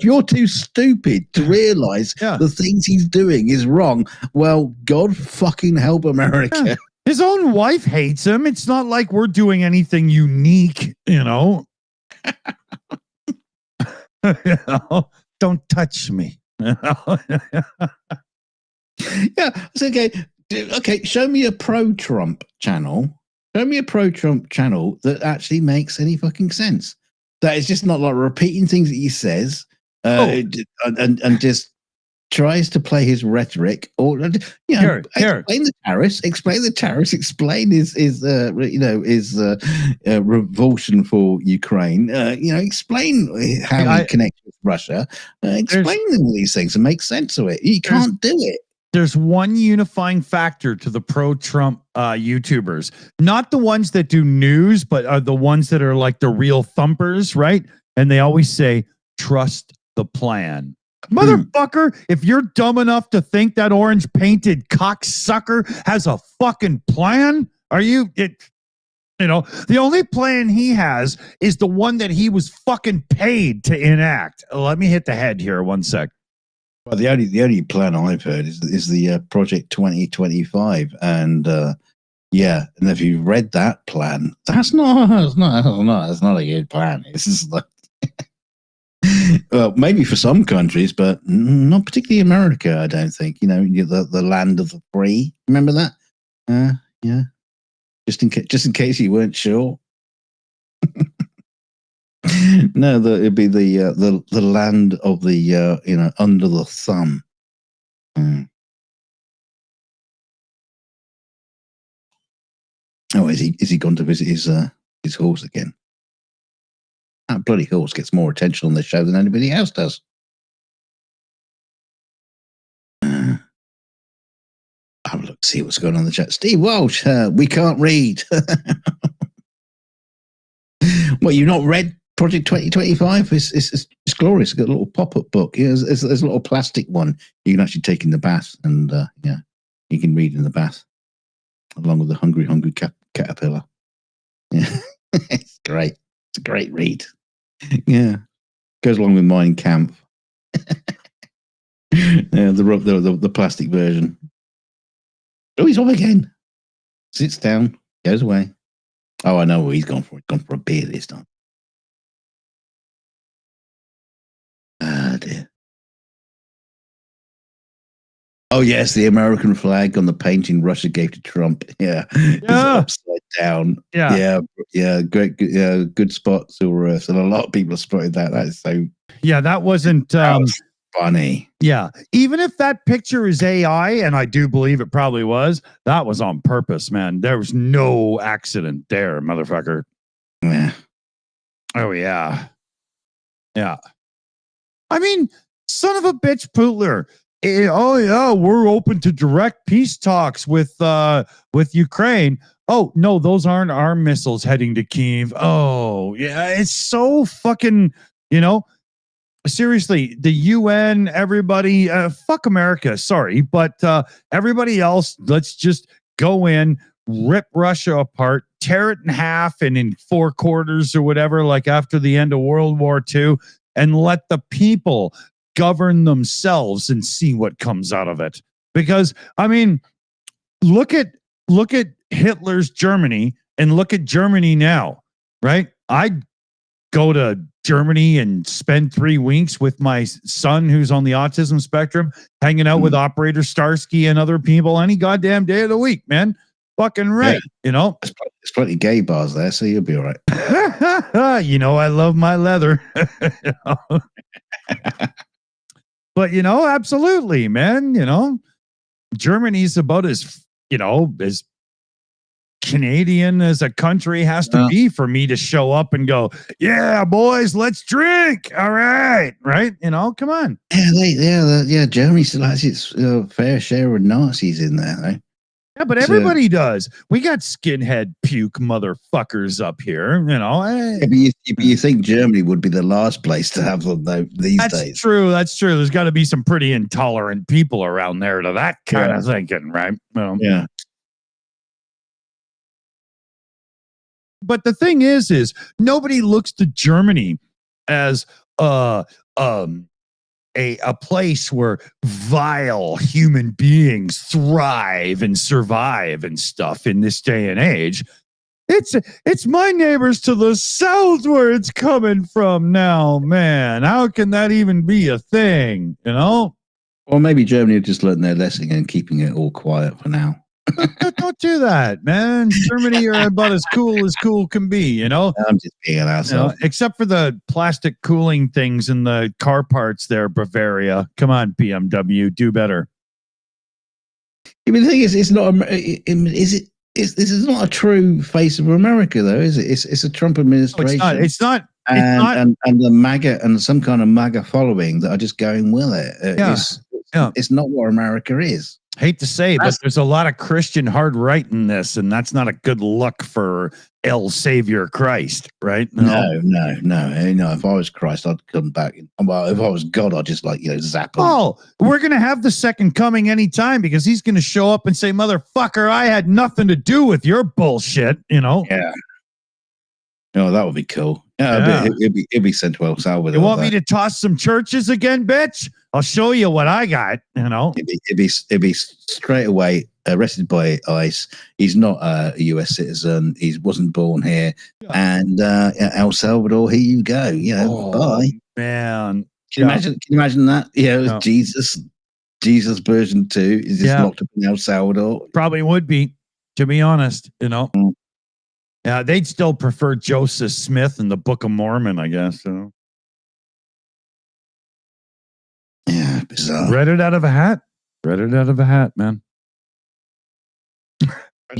you're too stupid to realize the things he's doing is wrong, well, God fucking help America. Yeah. His own wife hates him. It's not like we're doing anything unique, you know. You know? Don't touch me. Yeah, it's okay. Okay, show me a pro-Trump channel. Show me a pro-Trump channel that actually makes any fucking sense. That is just not like repeating things that he says, and just tries to play his rhetoric, or explain the tariffs, explain his revulsion for Ukraine. Explain how he connects with Russia. Explain all these things and make sense of it. You can't do it. There's one unifying factor to the pro-Trump YouTubers, not the ones that do news, but are the ones that are like the real thumpers, right? And they always say, trust the plan. Motherfucker, if you're dumb enough to think that orange painted cocksucker has a fucking plan, the only plan he has is the one that he was fucking paid to enact. Let me hit the head here 1 sec. Well, the only plan I've heard is the Project 2025, and and if you've read that plan, that's not a good plan. It's just like, well, maybe for some countries, but not particularly America. I don't think. The land of the free. Remember that? Yeah. Just in case you weren't sure. No, it'd be the land of the under the thumb. Oh, is he gone to visit his horse again? That bloody horse gets more attention on this show than anybody else does. Have a look, see what's going on in the chat. Steve Welsh, we can't read. Well, you've not read Project 2025? It's glorious. It's got a little pop-up book. There's a little plastic one you can actually take in the bath, and you can read in the bath along with the hungry caterpillar. Yeah, it's great. It's a great read. Yeah, goes along with Mein Kampf. Yeah, the plastic version. Oh, he's off again. Sits down, goes away. Oh, I know what he's gone for. He's gone for a beer this time. Ah, dear. Oh, yes, the American flag on the painting Russia gave to Trump. Yeah. It's upside down. Yeah. Great. Yeah, good spot, Silver Earth. And a lot of people have spotted that. That is so. Yeah, that wasn't. That was funny. Yeah. Even if that picture is AI, and I do believe it probably was, that was on purpose, man. There was no accident there, motherfucker. Yeah. Oh, yeah. Yeah. I mean, son of a bitch, Putler. Oh yeah, we're open to direct peace talks with Ukraine. Oh no, those aren't our missiles heading to Kyiv. Oh yeah, it's so fucking, seriously, the UN, everybody, fuck America. Sorry, but everybody else, let's just go in, rip Russia apart, tear it in half and in 4 quarters or whatever, like after the end of World War II, and let the people govern themselves and see what comes out of it. Because I mean, look at Hitler's Germany and look at Germany now, right? I'd go to Germany and spend 3 weeks with my son who's on the autism spectrum, hanging out with Operator Starsky and other people any goddamn day of the week, man. fucking right. You know, there's plenty of gay bars there, so you'll be all right. you know, I love my leather. You know? But, you know, absolutely, man. You know, Germany's about as, you know, as Canadian as a country has to be for me to show up and go, yeah, boys, let's drink. All right. Right. You know, come on. Yeah, Germany still has its fair share of Nazis in there, though. Yeah, but everybody does. We got skinhead puke motherfuckers up here, you know. But you think Germany would be the last place to have them though these days? That's true. That's true. There's got to be some pretty intolerant people around there to that kind of thinking, right? Yeah. But the thing is nobody looks to Germany as a place where vile human beings thrive and survive and stuff in this day and age. It's my neighbors to the south where it's coming from now, man. How can that even be a thing, you know? Well, maybe Germany have just learned their lesson and keeping it all quiet for now. Don't do that, man. Germany are about as cool can be, you know? I'm just being an asshole. You know, except for the plastic cooling things in the car parts there, Bavaria. Come on, BMW, do better. I mean, the thing is, it's not. This is not a true face of America, though, is it? It's a Trump administration. No, it's not. And the MAGA and some kind of MAGA following that are just going with it. It's not what America is. Hate to say, but there's a lot of Christian hard right in this, and that's not a good look for El Savior Christ, right? No. If I was Christ, I'd come back. Well, if I was God, I'd just zap him. Oh, we're gonna have the second coming anytime because he's gonna show up and say, "Motherfucker, I had nothing to do with your bullshit," you know? Yeah. Oh, that would be cool. Yeah, it'd be sent to El Salvador. You want me to toss some churches again, bitch? I'll show you what I got, you know. It'd be straight away arrested by ICE. He's not a US citizen. He wasn't born here. Yeah. And El Salvador, here you go. Bye. Man. Can you imagine that? Jesus version 2 is just locked up in El Salvador. Probably would be, to be honest, you know. Yeah, they'd still prefer Joseph Smith in the Book of Mormon, I guess. So. Yeah, bizarre. Read it out of a hat. Man.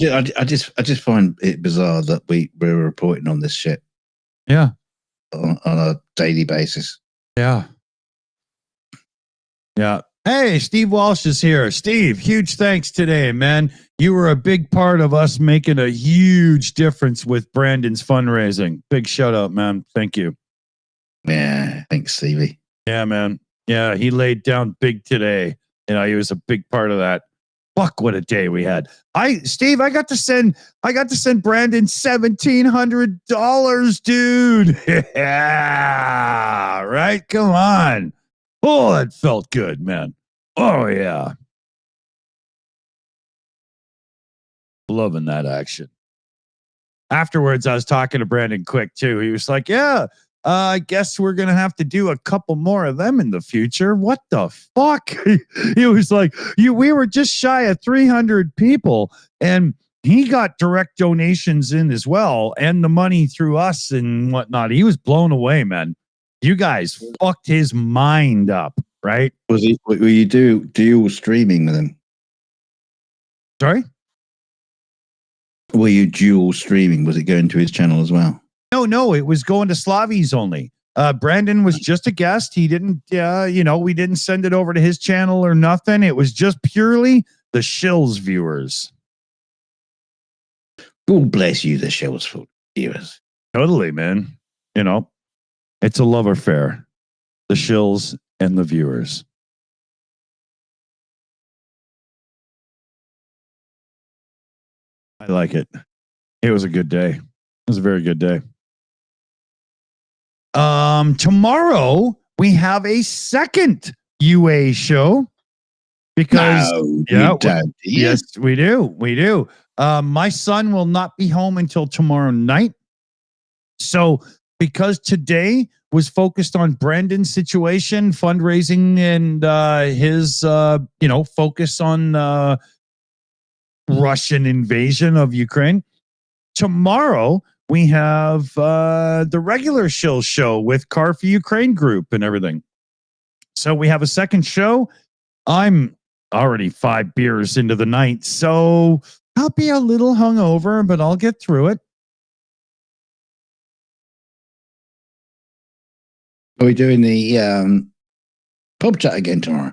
I just find it bizarre that we're reporting on this shit. Yeah. On a daily basis. Yeah. Yeah. Hey, Steve Walsh is here. Steve, huge thanks today, man. You were a big part of us making a huge difference with Brandon's fundraising. Big shout out, man. Thank you. Yeah, thanks, Stevie. Yeah, man. Yeah, he laid down big today. You know, he was a big part of that. Fuck, what a day we had. Steve, I got to send Brandon $1,700, dude. Yeah, right? Come on. Oh, it felt good, man. Oh, yeah. Loving that action. Afterwards, I was talking to Brandon Quick, too. He was like, yeah, I guess we're going to have to do a couple more of them in the future. What the fuck? He was like, we were just shy of 300 people, and he got direct donations in as well, and the money through us and whatnot. He was blown away, man. You guys fucked his mind up, right? Were you dual streaming with him? Sorry? Were you dual streaming? Was it going to his channel as well? No, it was going to Slavi's only. Brandon was just a guest. He didn't, we didn't send it over to his channel or nothing. It was just purely the Shills viewers. God bless you, the Shills viewers. Totally, man. You know, it's a love affair. The Shills and the viewers. I like it. It was a good day. It was a very good day. Tomorrow we have a second UA show because yes, we do. My son will not be home until tomorrow night. So because today was focused on Brandon's situation, fundraising, and his focus on Russian invasion of Ukraine. Tomorrow we have the regular Shills show with Car for Ukraine group and everything. So we have a second show. I'm already 5 beers into the night, so I'll be a little hungover, but I'll get through it. Are we doing the PubChat again tomorrow?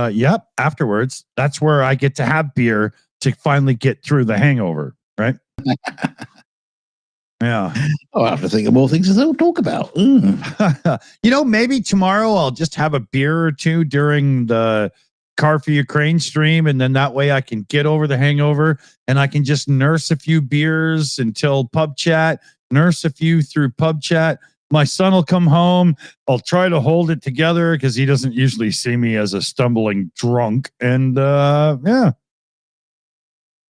Yep. Afterwards, that's where I get to have beer to finally get through the hangover, right? Yeah. I'll have to think of more things to talk about. Maybe tomorrow I'll just have a beer or two during the Car for Ukraine stream, and then that way I can get over the hangover and I can just nurse a few beers until PubChat, nurse a few through PubChat. My son will come home. I'll try to hold it together because he doesn't usually see me as a stumbling drunk. And yeah.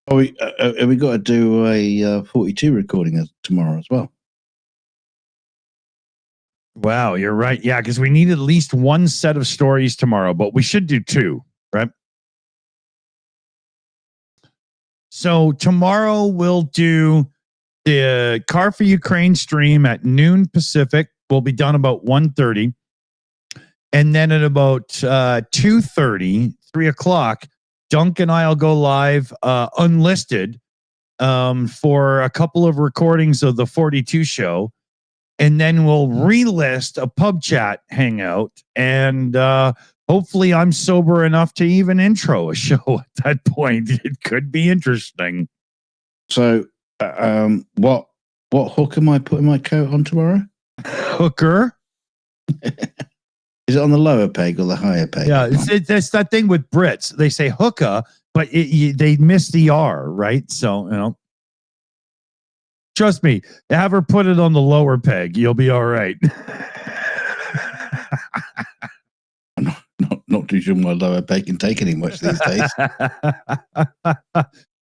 Have we got to do a 42 recording tomorrow as well? Wow, you're right. Yeah, because we need at least one set of stories tomorrow, but we should do 2, right? So tomorrow we'll do the Car for Ukraine stream at noon Pacific. Will be done about 1:30. And then at about 2:30, 3 o'clock, Dunk and I will go live unlisted for a couple of recordings of the 42 show. And then we'll relist a PubChat hangout. And hopefully I'm sober enough to even intro a show at that point. It could be interesting. So what hook am I putting my coat on tomorrow? Hooker? Is it on the lower peg or the higher peg? Yeah, it's that thing with Brits. They say hookah, but they miss the R, right? So, trust me, have her put it on the lower peg. You'll be all right. I'm not too sure my lower peg can take any much these days.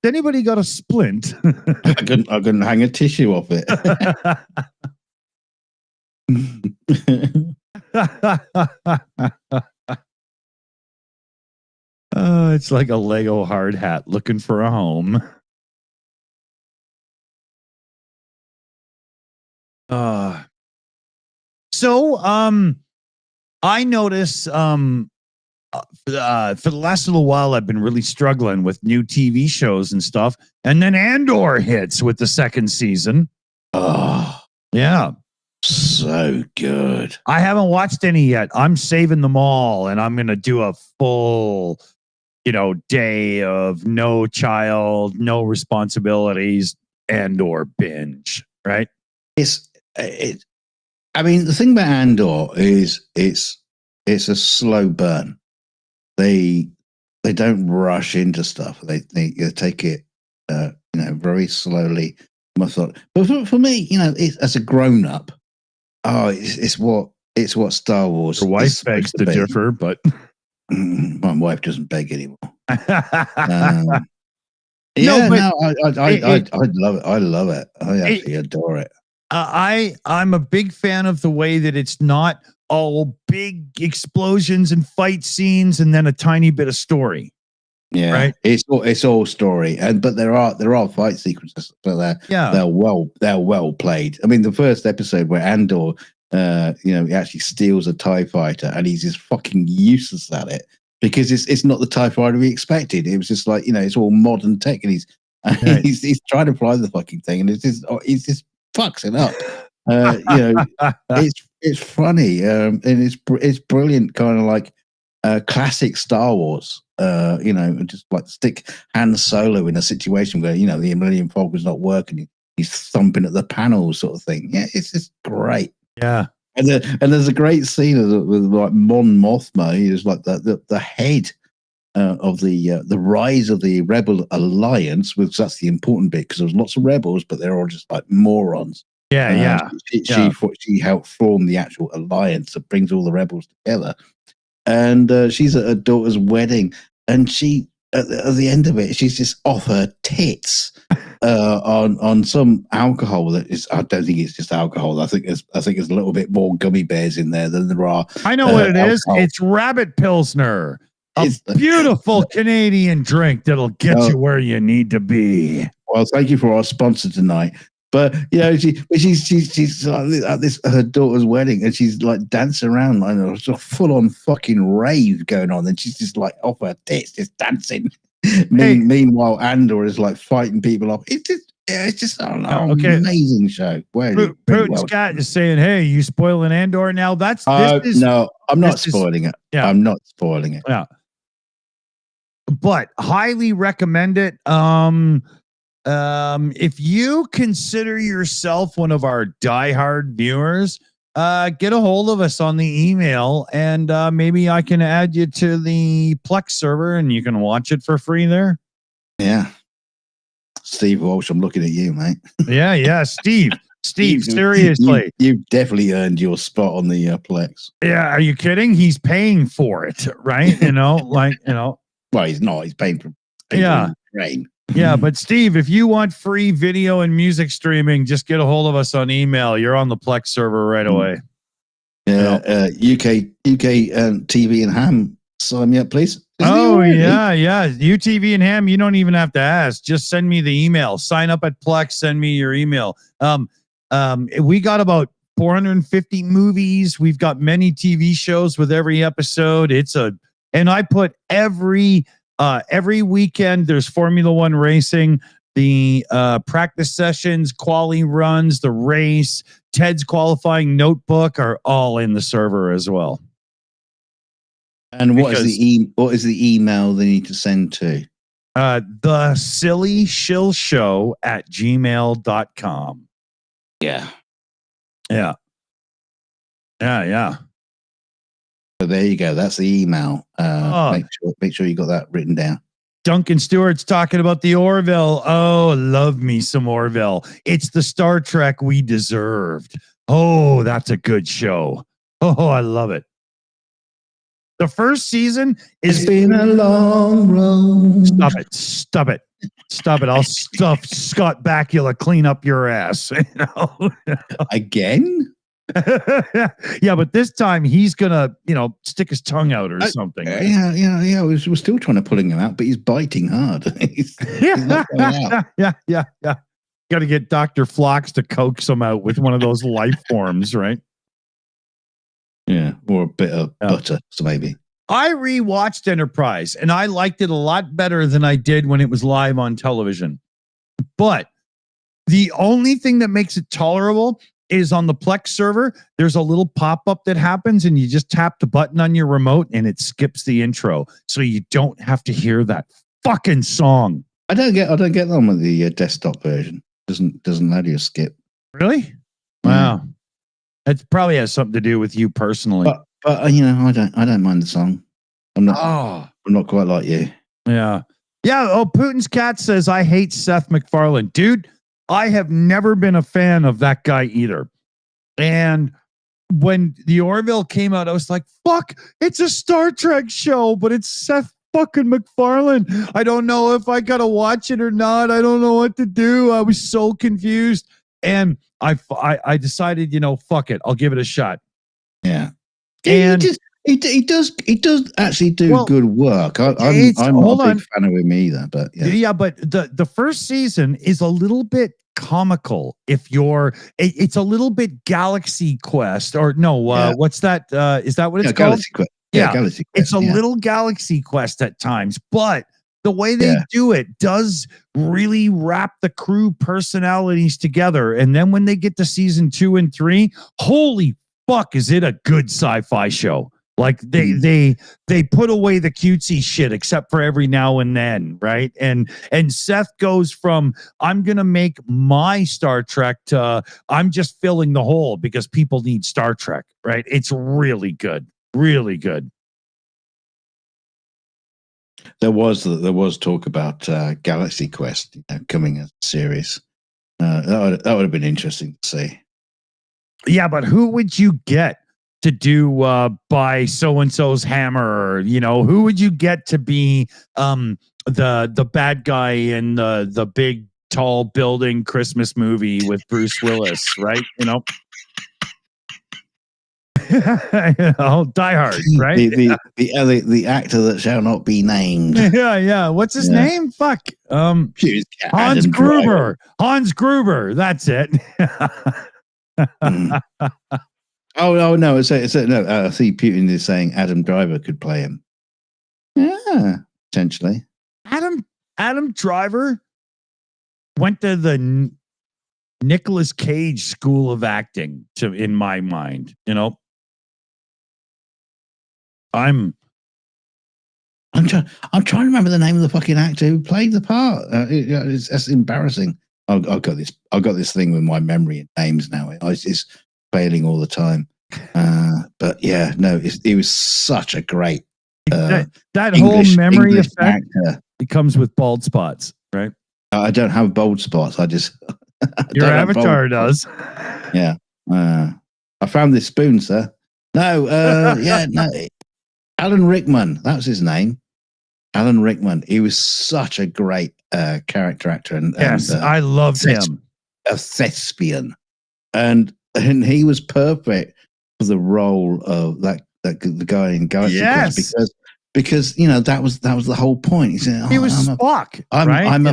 Anybody got a splint? I couldn't hang a tissue off it. It's like a Lego hard hat looking for a home. So I notice for the last little while I've been really struggling with new TV shows and stuff, and then Andor hits with the second season. Oh, yeah. So good. I haven't watched any yet. I'm saving them all, and I'm going to do a full, day of no child, no responsibilities, Andor binge, right? I mean, the thing about Andor is it's a slow burn. They don't rush into stuff. They take it, very slowly. But for me, as a grown up, it's what Star Wars. Your wife begs to differ, but my wife doesn't beg anymore. I love it. I love it. I actually adore it. I'm a big fan of the way that it's not all big explosions and fight scenes and then a tiny bit of story. Yeah, right. It's all story, but there are fight sequences, but they're well played. I mean, the first episode where Andor, he actually steals a TIE fighter and he's just fucking useless at it because it's not the TIE fighter we expected. It was just like it's all modern tech and he's trying to fly the fucking thing and he's just fucks it up. It's funny and it's brilliant, kind of like classic Star Wars. Just like stick Han Solo in a situation where the Millennium Falcon's not working, he's thumping at the panels, sort of thing. Yeah, it's just great. Yeah, and there's a great scene with like Mon Mothma. He's like the head of the rise of the Rebel Alliance, because that's the important bit, because there's lots of rebels, but they're all just like morons. She helped form the actual alliance that brings all the rebels together. And she's at her daughter's wedding, and she at the end of it, she's just off her tits on some alcohol that is. I don't think it's just alcohol. I think there's a little bit more gummy bears in there than there are. I know what it alcohol. is. It's rabbit pilsner. A beautiful Canadian drink that'll get you where you need to be. Well, thank you for our sponsor tonight. But you know, she's at this her daughter's wedding, and she's like dancing around like there's a full on fucking rave going on, and she's just like off her tits, just dancing. Meanwhile, Andor is like fighting people off. It's just an amazing show. Putin's cat is saying, "Hey, you spoiling Andor now?" No, I'm not spoiling it. Yeah. I'm not spoiling it. Yeah, but highly recommend it. If you consider yourself one of our diehard viewers, get a hold of us on the email, and maybe I can add you to the Plex server, and you can watch it for free there. Yeah. Steve Walsh, I'm looking at you, mate. Yeah, Steve, seriously. You've definitely earned your spot on the Plex. Yeah, are you kidding? He's paying for it, right? Well, he's not. He's paying for rain. Yeah, but Steve, if you want free video and music streaming, just get a hold of us on email. You're on the Plex server right away. Yeah, UK TV and Ham, sign me up, please. Yeah. UTV and Ham, you don't even have to ask. Just send me the email. Sign up at Plex. Send me your email. We got about 450 movies. We've got many TV shows with every episode. And I put every weekend there's Formula One racing, the practice sessions, quali runs, the race, Ted's qualifying notebook are all in the server as well. And what is the email they need to send to? The silly shill show at gmail.com. Yeah. So there you go. That's the email. Make sure you got that written down. Duncan Stewart's talking about the Orville. Oh, love me some Orville. It's the Star Trek we deserved. Oh, that's a good show. Oh, I love it. The first season It's been a long road. Stop it. I'll stuff Scott Bakula clean up your ass. Again? Yeah, but this time he's gonna, stick his tongue out or something. Yeah. We're still trying to pull him out, but he's biting hard. he's not going out. Yeah. Got to get Dr. Phlox to coax him out with one of those life forms, right? Yeah, or a bit of butter, so maybe. I rewatched Enterprise, and I liked it a lot better than I did when it was live on television. But the only thing that makes it tolerable is on the Plex server, there's a little pop-up that happens, and you just tap the button on your remote, and it skips the intro, so you don't have to hear that fucking song. I don't get them with the desktop version. Doesn't let you skip. Really? Wow. It probably has something to do with you personally. But I don't mind the song. I'm not quite like you. Yeah. Oh, Putin's cat says I hate Seth MacFarlane. Dude, I have never been a fan of that guy either. And when the Orville came out, I was like, fuck, it's a Star Trek show, but it's Seth fucking MacFarlane. I don't know if I gotta watch it or not. I don't know what to do. I was so confused. And I decided, fuck it. I'll give it a shot. Yeah. And he does actually do good work. I'm not a big fan of him either, but yeah. Yeah, but the first season is a little bit comical. It's a little bit Galaxy Quest or no, what's that? Is that what it's called? Galaxy Quest. Yeah, Galaxy Quest. It's a little Galaxy Quest at times, but the way they do it does really wrap the crew personalities together. And then when they get to season 2 and 3, holy fuck, is it a good sci-fi show? Like they put away the cutesy shit except for every now and then, right? And Seth goes from I'm gonna make my Star Trek to I'm just filling the hole because people need Star Trek, right? It's really good, really good. There was talk about Galaxy Quest coming as a series. That would have been interesting to see. Yeah, but who would you get to do by so-and-so's hammer? Who would you get to be the bad guy in the big tall building Christmas movie with Bruce Willis, right? Die Hard, right? The actor that shall not be named. Yeah. What's his name? Fuck. Hans Gruber. Hans Gruber. That's it. Oh no! It's no. I see Putin is saying Adam Driver could play him. Yeah, potentially. Adam Driver went to the Nicolas Cage School of Acting. In my mind, I'm trying to remember the name of the fucking actor who played the part. That's embarrassing. I've got this thing with my memory and names now. It's failing all the time. But yeah, no, it was such a great that English, whole memory English effect. Actor. It comes with bald spots, right? I don't have bald spots. I just your avatar does. Yeah. I found this spoon, sir. No. No. Alan Rickman. That was his name. Alan Rickman. He was such a great character actor, and I loved him. A thespian, and he was perfect for the role of the guy in Galaxy Quest because that was the whole point. He said, he was Spock, right? I'm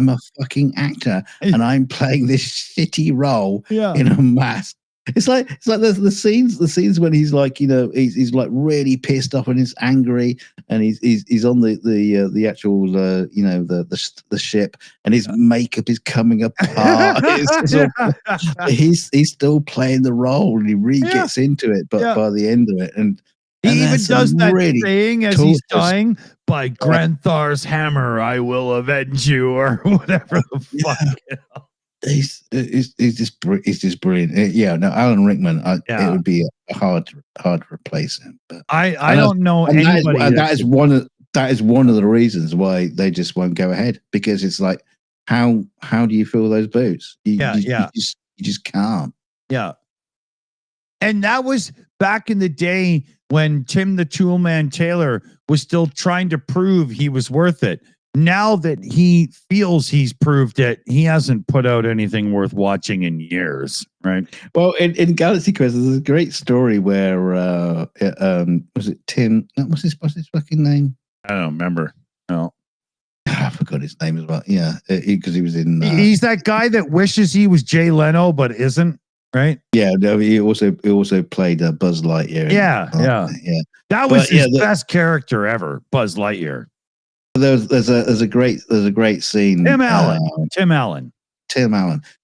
a fucking actor, and I'm playing this shitty role in a mask. It's like the scenes when he's like he's like really pissed off and he's angry and he's on the actual the ship and his makeup is coming apart. He's still playing the role and he really gets into it, but by the end of it and he even does that really thing as he's dying. By Granthar's hammer, I will avenge you, or whatever the fuck. He's just brilliant. No, Alan Rickman. It would be hard to replace him. But I don't know anybody. That is one of the reasons why they just won't go ahead, because it's like how do you fill those boots? You just can't. Yeah, and that was back in the day when Tim the Toolman Taylor was still trying to prove he was worth it. Now that he feels he's proved it, he hasn't put out anything worth watching in years, right? Well, in Galaxy Quest, there's a great story where was it Tim? What's his fucking name? I don't remember. No, I forgot his name as well. Yeah, because he was in. He's that guy that wishes he was Jay Leno but isn't, right? Yeah, no, he also played Buzz Lightyear. Yeah. That was his best character ever, Buzz Lightyear. There's a great scene. Tim Allen.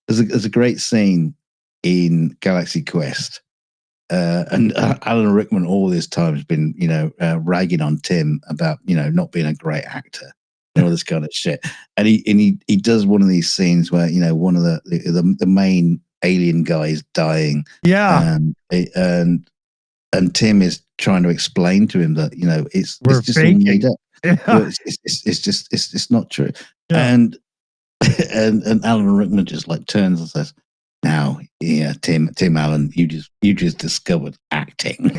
There's a great scene in Galaxy Quest, and Alan Rickman all this time has been ragging on Tim about not being a great actor and all this kind of shit. And he does one of these scenes where one of the main alien guy is dying. Yeah, and Tim is trying to explain to him that it's just all made up. Yeah. It's not true. Yeah. And Alan Rickman just like turns and says, "Now, Tim Allen, you just discovered acting."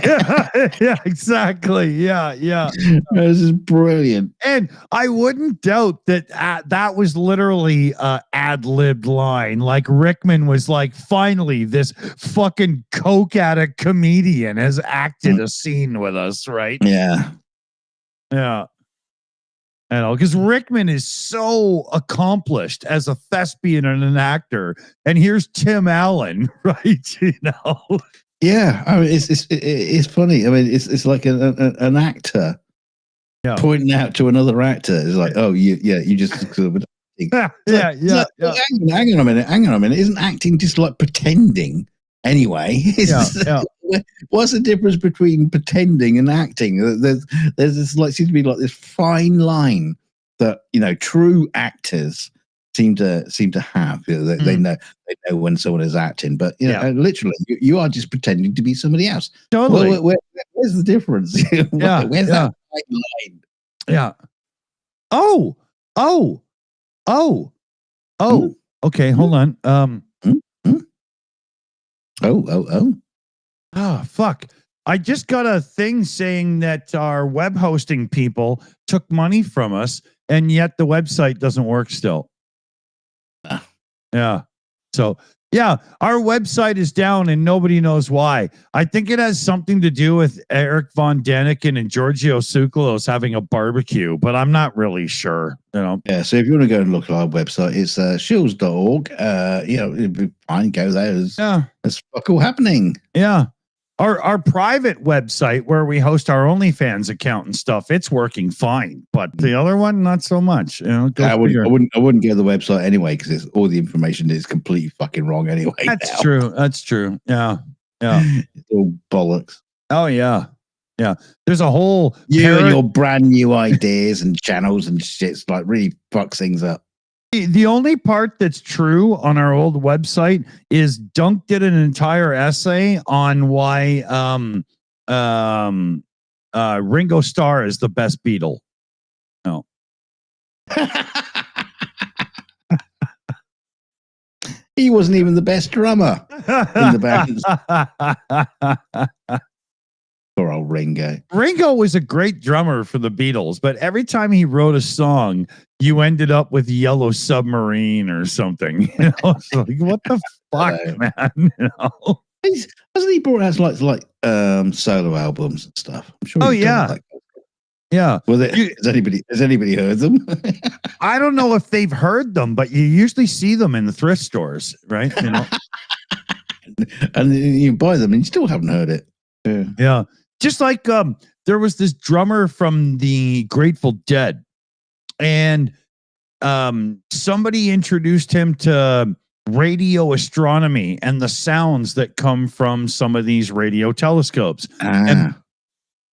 Yeah, exactly. Yeah. This is brilliant. And I wouldn't doubt that that was literally ad-libbed line. Like Rickman was like, finally, this fucking coke addict comedian has acted a scene with us, right? Yeah. Because Rickman is so accomplished as a thespian and an actor, and here's Tim Allen, right? Yeah, I mean, it's funny. I mean, it's like an actor pointing out to another actor. It's like, oh, you just sort of. Hang on a minute. Isn't acting just like pretending anyway? What's the difference between pretending and acting? There's this seems to be like this fine line that true actors seem to have. They know when someone is acting, but literally you are just pretending to be somebody else. Totally. Where's the difference? Where's that fine line? Yeah. Oh. Okay, hold on. Oh, fuck. I just got a thing saying that our web hosting people took money from us, and yet the website doesn't work still. Yeah. So Yeah, our website is down and nobody knows why. I think it has something to do with Eric Von Daniken and Giorgio Tsoukalos having a barbecue, but I'm not really sure. Yeah, so if you want to go and look at our website, it's shills.org. It'd be fine. Go there. There's fuck all happening. Yeah. Our private website where we host our OnlyFans account and stuff, it's working fine, but the other one, not so much. I wouldn't go to the website anyway because all the information is completely fucking wrong anyway. That's true. That's true. Yeah. It's all bollocks. Oh yeah. Yeah. There's a whole and your brand new ideas and channels and shit like really fucks things up. The only part that's true on our old website is Dunk did an entire essay on why Ringo Starr is the best Beatle. No. He wasn't even the best drummer in the band. Poor old Ringo. Ringo was a great drummer for the Beatles, but every time he wrote a song, you ended up with Yellow Submarine or something. It's like, what the fuck, man? Hasn't he brought out like solo albums and stuff? I'm sure. Oh yeah. Yeah. Well, has anybody heard them? I don't know if they've heard them, but you usually see them in the thrift stores, right? And you buy them and you still haven't heard it. Yeah. Just like there was this drummer from the Grateful Dead, and somebody introduced him to radio astronomy and the sounds that come from some of these radio telescopes.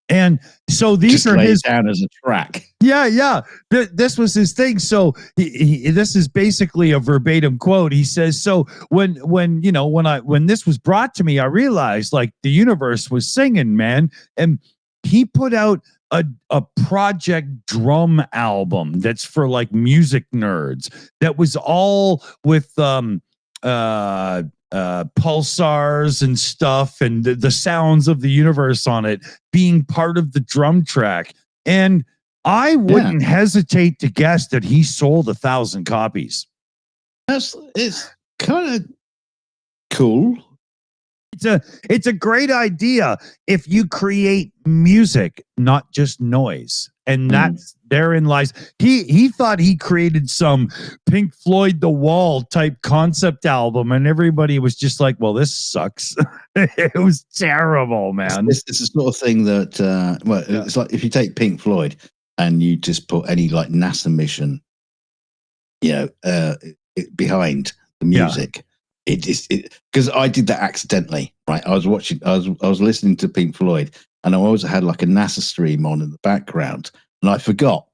And so these just are his down as a track. Yeah. This was his thing. So this is basically a verbatim quote. He says, "So when this was brought to me, I realized like the universe was singing, man." And he put out a project drum album that's for like music nerds. That was all with pulsars and stuff, and the sounds of the universe on it being part of the drum track. And I wouldn't hesitate to guess that he sold 1,000 copies. It's kind of cool. It's a great idea if you create music, not just noise. And that's therein lies. He thought he created some Pink Floyd The Wall type concept album, and everybody was just like, well, this sucks. It was terrible, man. It's the sort of thing that it's like if you take Pink Floyd and you just put any like NASA mission behind the music. Because I did that accidentally, right? I was listening to Pink Floyd, and I also had like a NASA stream on in the background, and I forgot.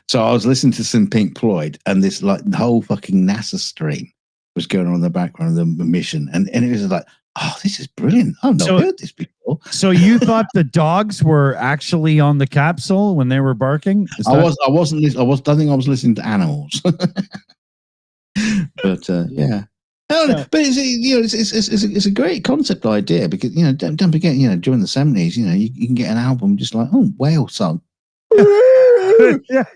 So I was listening to some Pink Floyd, and this like the whole fucking NASA stream was going on in the background of the mission, and it was like, oh, this is brilliant. I've not heard this before. So you thought the dogs were actually on the capsule when they were barking? I wasn't. I think I was listening to animals. But yeah. But it's a great concept idea because don't forget during the 70s you can get an album just like whale song. Yeah.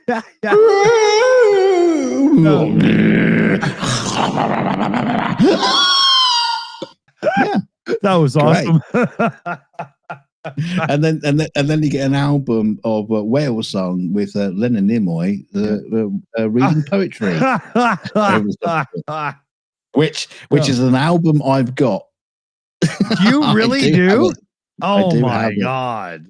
That was awesome. and then you get an album of whale song with Leonard Nimoy reading poetry. Which is an album I've got. You really do? Oh my God.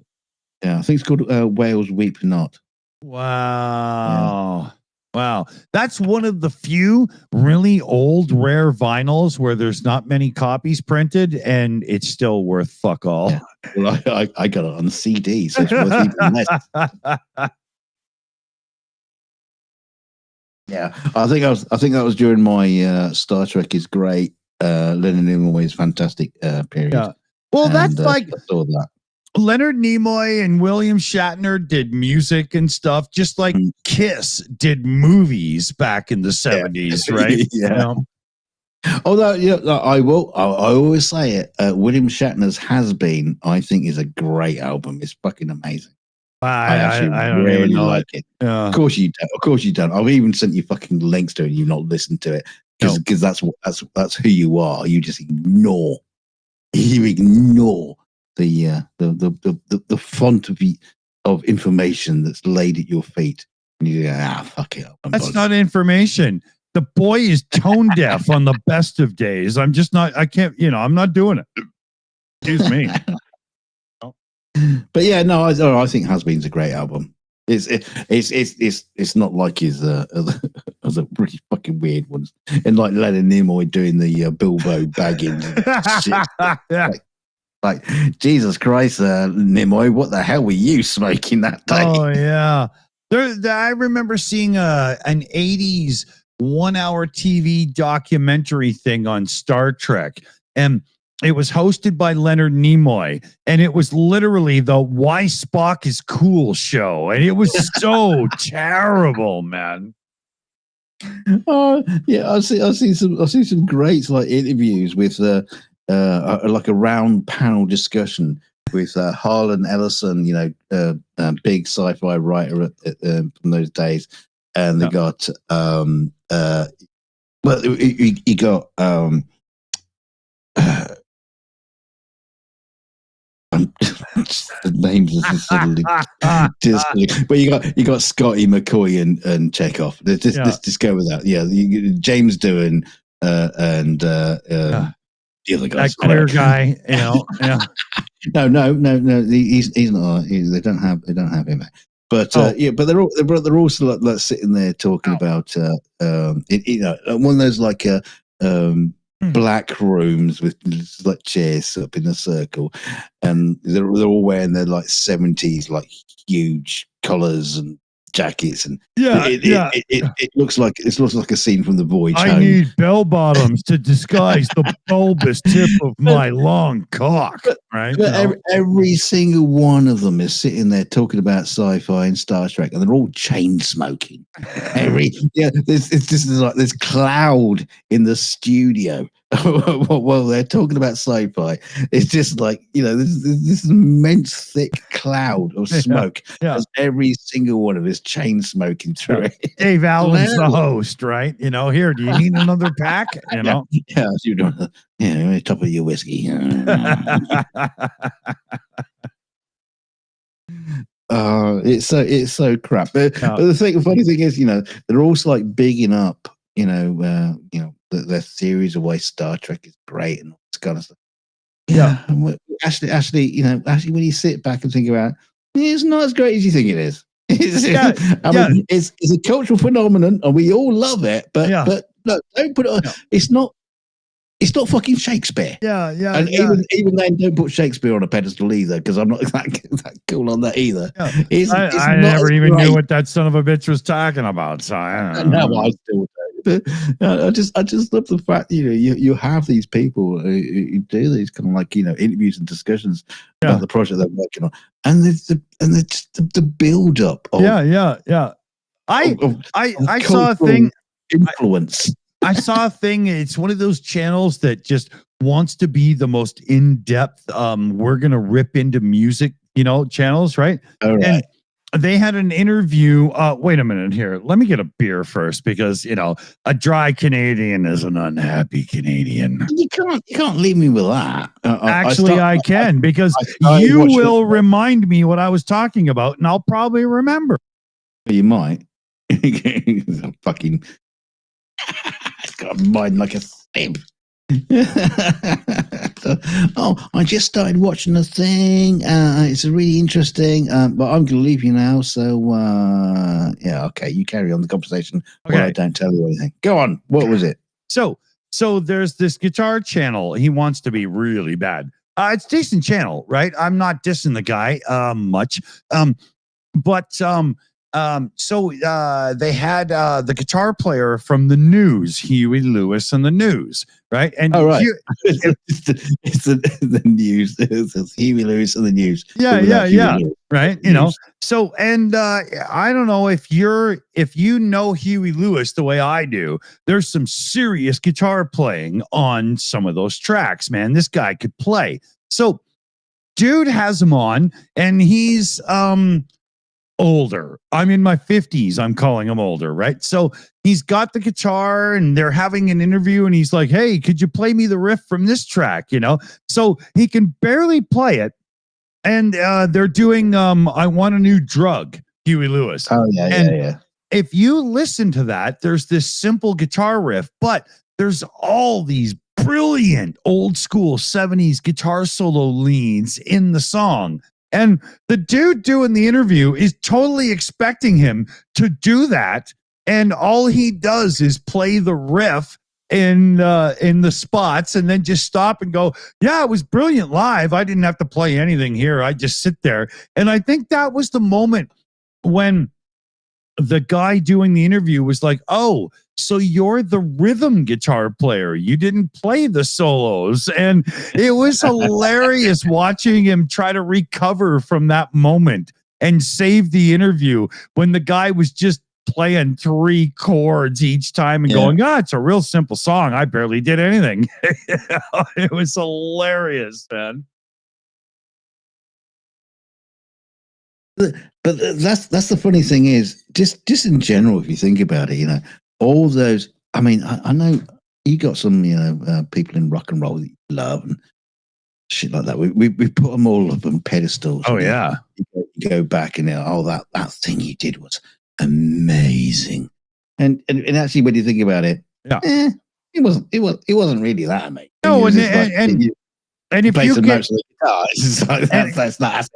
Yeah, I think it's called Whales Weep Not. Wow. Yeah. Wow. That's one of the few really old, rare vinyls where there's not many copies printed and it's still worth fuck all. Yeah. Well, I got it on CD, so it's worth even less. Yeah, I think that was during my Star Trek is great, Leonard Nimoy's fantastic period. Yeah. Well, that's like I saw that. Leonard Nimoy and William Shatner did music and stuff, just like Kiss did movies back in the 70s, right? Yeah. Although, I always say it. William Shatner's Has Been, I think, is a great album. It's fucking amazing. I don't really like it. Of course you don't. I've even sent you fucking links to it. And you've not listened to it because that's who you are. You just ignore the font of information that's laid at your feet, and you go, fuck it. That's not information. The boy is tone deaf on the best of days. I'm just not. I can't. I'm not doing it. Excuse me. But yeah, no, I think Has Been's a great album. It's not like his other pretty fucking weird ones, and like Leonard Nimoy doing the Bilbo Baggins shit. Like Jesus Christ, Nimoy, what the hell were you smoking that day? Oh yeah, I remember seeing an '80s 1 hour TV documentary thing on Star Trek, and it was hosted by Leonard Nimoy, and it was literally the Why Spock is Cool show. And it was so terrible, man. Oh, yeah. I've seen some great like interviews with like a round panel discussion with Harlan Ellison, big sci-fi writer from those days. And they got, he got, the names are suddenly but you got Scotty McCoy and Chekhov. Just go with that. Yeah, James Doohan and the other guy, that queer guy. Yeah. No. He's not. They don't have him. But but they're also like sitting there talking about one of those like black rooms with like chairs up in a circle, and they're all wearing their like 70s like huge collars and jackets, and it looks like a scene from The Voyage I Home. need bell bottoms to disguise the bulbous tip of my long cock. Right? But every single one of them is sitting there talking about sci-fi and Star Trek, and they're all chain smoking. It's just like this cloud in the studio while they're talking about sci-fi. It's just like this immense thick cloud of smoke as every single one of us chain smoking through it. Dave Allen's the host, right? Here, do you need another pack? Yeah, you're doing top of your whiskey. It's so crap. But the funny thing is, they're also like bigging up, their theories of why Star Trek is great and all this kind of stuff. Yeah. Actually, when you sit back and think about it, it's not as great as you think it is. Mean, it's a cultural phenomenon, and we all love it. But look, don't put it. It's not fucking Shakespeare. And even then, don't put Shakespeare on a pedestal either, because I'm not that cool on that either. I never even knew what that son of a bitch was talking about. So I don't know. No, I still don't. I just love the fact you have these people who do these kind of like interviews and discussions about the project they're working on, and the build up of I saw a thing influence. I saw a thing. It's one of those channels that just wants to be the most in-depth. We're gonna rip into music, channels, right? All right. And they had an interview. Wait a minute here. Let me get a beer first, because a dry Canadian is an unhappy Canadian. You can't leave me with that. Actually, I can, because you will remind me what I was talking about, and I'll probably remember. You might. Fucking. It's got a mind like a sieve. I just started watching the thing. It's really interesting, but I'm going to leave you now. So, okay, you carry on the conversation. Okay. While I don't tell you anything. Go on. What was it? So there's this guitar channel. He wants to be really bad. It's a decent channel, right? I'm not dissing the guy much. So they had the guitar player from The News, Huey Lewis and The News, right? And it's the News. It's Huey Lewis and The News. Yeah. Right. So, and I don't know if you know Huey Lewis the way I do. There's some serious guitar playing on some of those tracks, man. This guy could play. So dude has him on, and he's older. I'm in my 50s. I'm calling him older, right? So he's got the guitar and they're having an interview and he's like, hey, could you play me the riff from this track? So he can barely play it. And they're doing I Want a New Drug, Huey Lewis. Oh, yeah, yeah. If you listen to that, there's this simple guitar riff, but there's all these brilliant old school 70s guitar solo leads in the song. And the dude doing the interview is totally expecting him to do that. And all he does is play the riff in the spots and then just stop and go, yeah, it was brilliant live. I didn't have to play anything here. I just sit there. And I think that was the moment when the guy doing the interview was like, oh, so you're the rhythm guitar player. You didn't play the solos. And it was hilarious watching him try to recover from that moment and save the interview when the guy was just playing 3 chords each time and going, it's a real simple song. I barely did anything. It was hilarious, man. But that's the funny thing is just in general, if you think about it, all those. I mean, I know you got some people in rock and roll that you love and shit like that. We put them all up on pedestals. Oh yeah, you go back and that thing you did was amazing. And actually, when you think about it, it wasn't really that amazing. No, and if you get that's not it.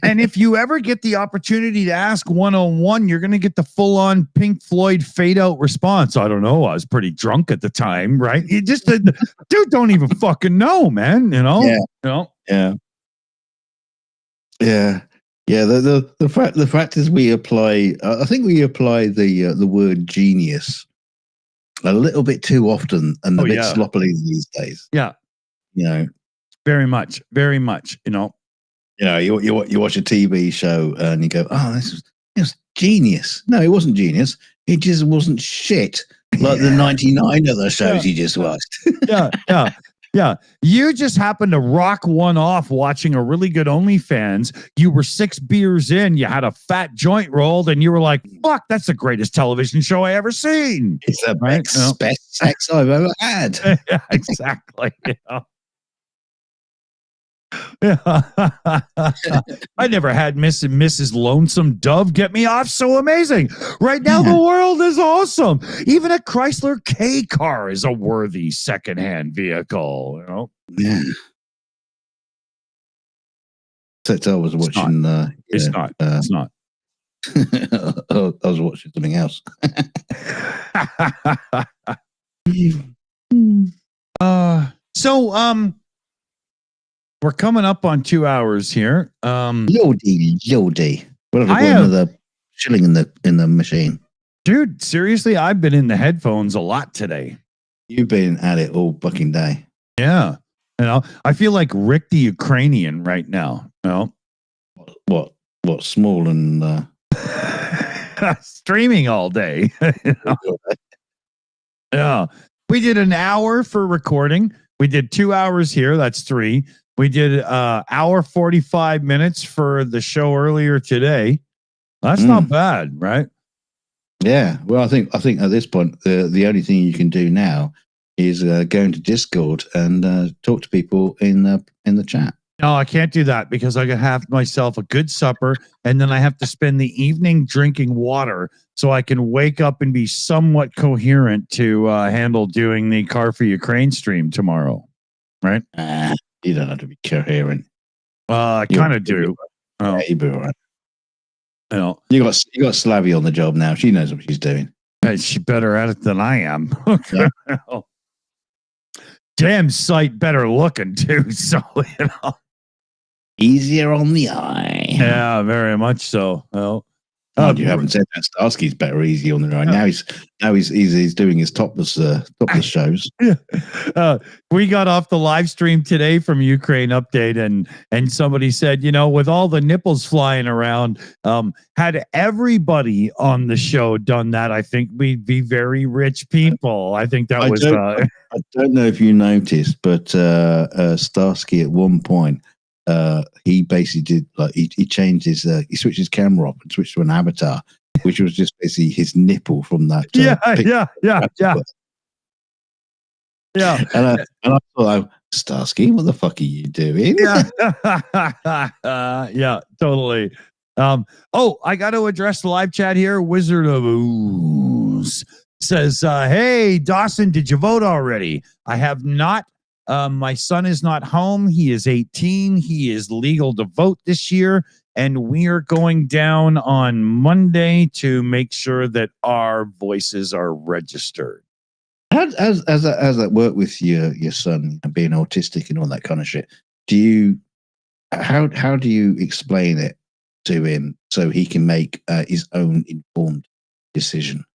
And if you ever get the opportunity to ask 101, you're going to get the full-on Pink Floyd fade-out response. I don't know. I was pretty drunk at the time, right? You just dude don't even fucking know, man. Yeah. The fact is, we apply. I think we apply the word genius a little bit too often and a bit sloppily these days. Yeah. Very much. You watch a TV show and you go, oh, this was genius. No, it wasn't genius. It just wasn't shit like the 99 other shows you just watched. Yeah. You just happened to rock one off watching a really good OnlyFans. You were 6 beers in, you had a fat joint rolled, and you were like, fuck, that's the greatest television show I ever seen. It's the best sex I've ever had. Yeah, exactly. Yeah. I never had Miss and Mrs. Lonesome Dove get me off so amazing. Right now, the world is awesome. Even a Chrysler K car is a worthy secondhand vehicle. Yeah. Except I was watching. It's not. It's not. I was watching something else. We're coming up on 2 hours here. Lodi. What have I got another shilling in the machine? Dude, seriously, I've been in the headphones a lot today. You've been at it all fucking day. Yeah. I feel like Rick the Ukrainian right now. What small and streaming all day. Yeah. We did an hour for recording. We did 2 hours here. That's 3. We did hour 45 minutes for the show earlier today. That's not bad, right? Yeah. Well, I think at this point, the only thing you can do now is go into Discord and talk to people in the chat. No, I can't do that because I can have myself a good supper and then I have to spend the evening drinking water so I can wake up and be somewhat coherent to handle doing the Car for Ukraine stream tomorrow. Right? You don't have to be coherent. I kind of do. Yeah, you'll be all right. You got Slavy on the job now. She knows what she's doing. She's better at it than I am. Damn sight better looking too. So easier on the eye. Yeah, very much so. Well, you haven't said that. Starsky's better easy on the eye. Now he's doing his topless shows. We got off the live stream today from Ukraine Update, and somebody said, with all the nipples flying around, had everybody on the show done that, I think we'd be very rich people. I think that was. I don't know if you noticed, but Starsky at one point he basically did like he changed his he switched his camera up and switched to an avatar, which was just basically his nipple from that. Yeah. And I thought, Starsky, what the fuck are you doing? Yeah, totally. I got to address the live chat here. Wizard of Ooze says, hey, Dawson, did you vote already? I have not. My son is not home. He is 18. He is legal to vote this year. And we are going down on Monday to make sure that our voices are registered. How that work with your son and being autistic and all that kind of shit? How do you explain it to him so he can make his own informed decision?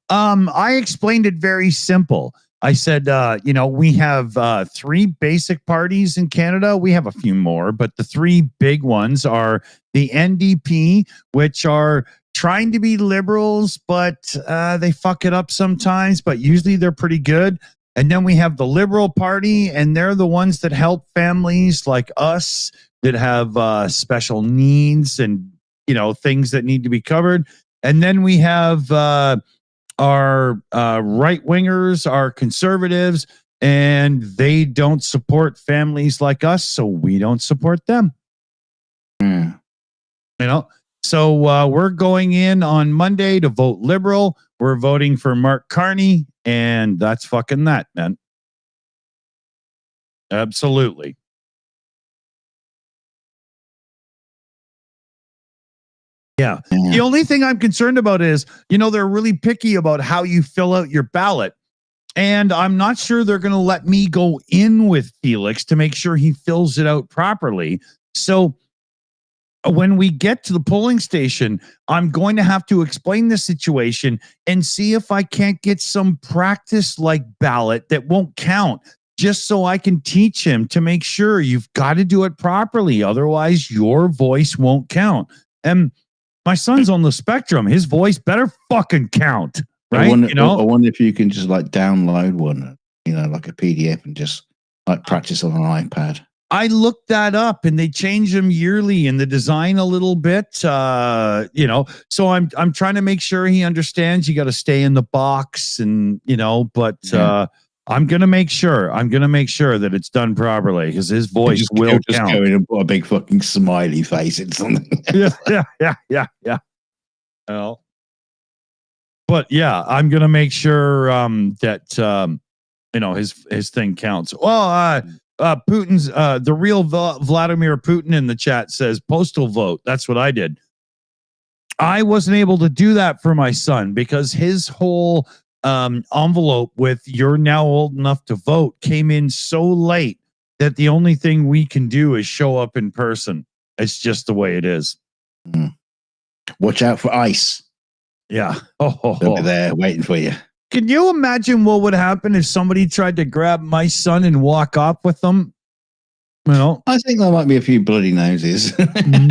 I explained it very simple. I said, we have 3 basic parties in Canada. We have a few more, but the 3 big ones are the NDP, which are trying to be liberals, but they fuck it up sometimes, but usually they're pretty good. And then we have the Liberal Party, and they're the ones that help families like us that have special needs and, things that need to be covered. And then we have our right wingers, our conservatives, and they don't support families like us, so we don't support them. So we're going in on Monday to vote Liberal. We're voting for Mark Carney, and that's fucking that, man. Absolutely. Yeah. The only thing I'm concerned about is, they're really picky about how you fill out your ballot. And I'm not sure they're going to let me go in with Felix to make sure he fills it out properly. So when we get to the polling station, I'm going to have to explain the situation and see if I can't get some practice like ballot that won't count, just so I can teach him to make sure you've got to do it properly. Otherwise, your voice won't count. And my son's on the spectrum. His voice better fucking count, right? I wonder if you can just like download one, like a PDF and just like practice on an iPad. I looked that up, and they change them yearly in the design a little bit, So I'm trying to make sure he understands you got to stay in the box, and I'm gonna make sure that it's done properly because his voice will just count. Go in and put a big fucking smiley face in something. Yeah. Well, but yeah, I'm gonna make sure that his thing counts. Well, Putin's the real Vladimir Putin in the chat says postal vote. That's what I did. I wasn't able to do that for my son because his whole envelope with "you're now old enough to vote" came in so late that the only thing we can do is show up in person. It's just the way it is. Watch out for ICE. Yeah. They'll be there waiting for you. Can you imagine what would happen if somebody tried to grab my son and walk off with them? I think there might be a few bloody noses.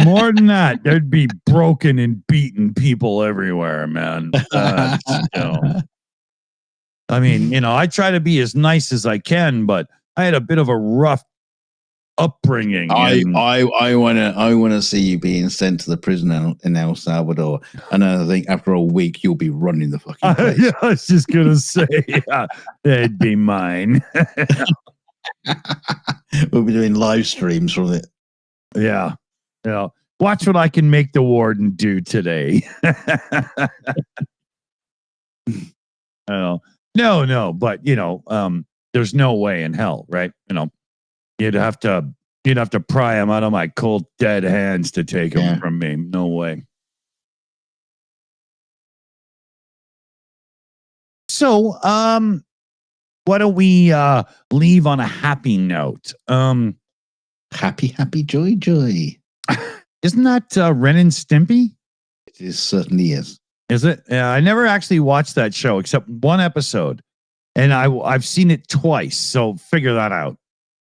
More than that, there'd be broken and beaten people everywhere, man. I try to be as nice as I can, but I had a bit of a rough upbringing. I want to see you being sent to the prison in El Salvador, and I think after a week you'll be running the fucking place. Yeah, I was just gonna say, that'd be mine. We'll be doing live streams from it. Yeah. Watch what I can make the warden do today. No, but there's no way in hell, right? You'd have to pry him out of my cold dead hands to take him from me. No way. So, why don't we leave on a happy note? Happy, joy. Isn't that Ren and Stimpy? It certainly is. Is it? Yeah, I never actually watched that show except one episode, and I've seen it twice. So figure that out.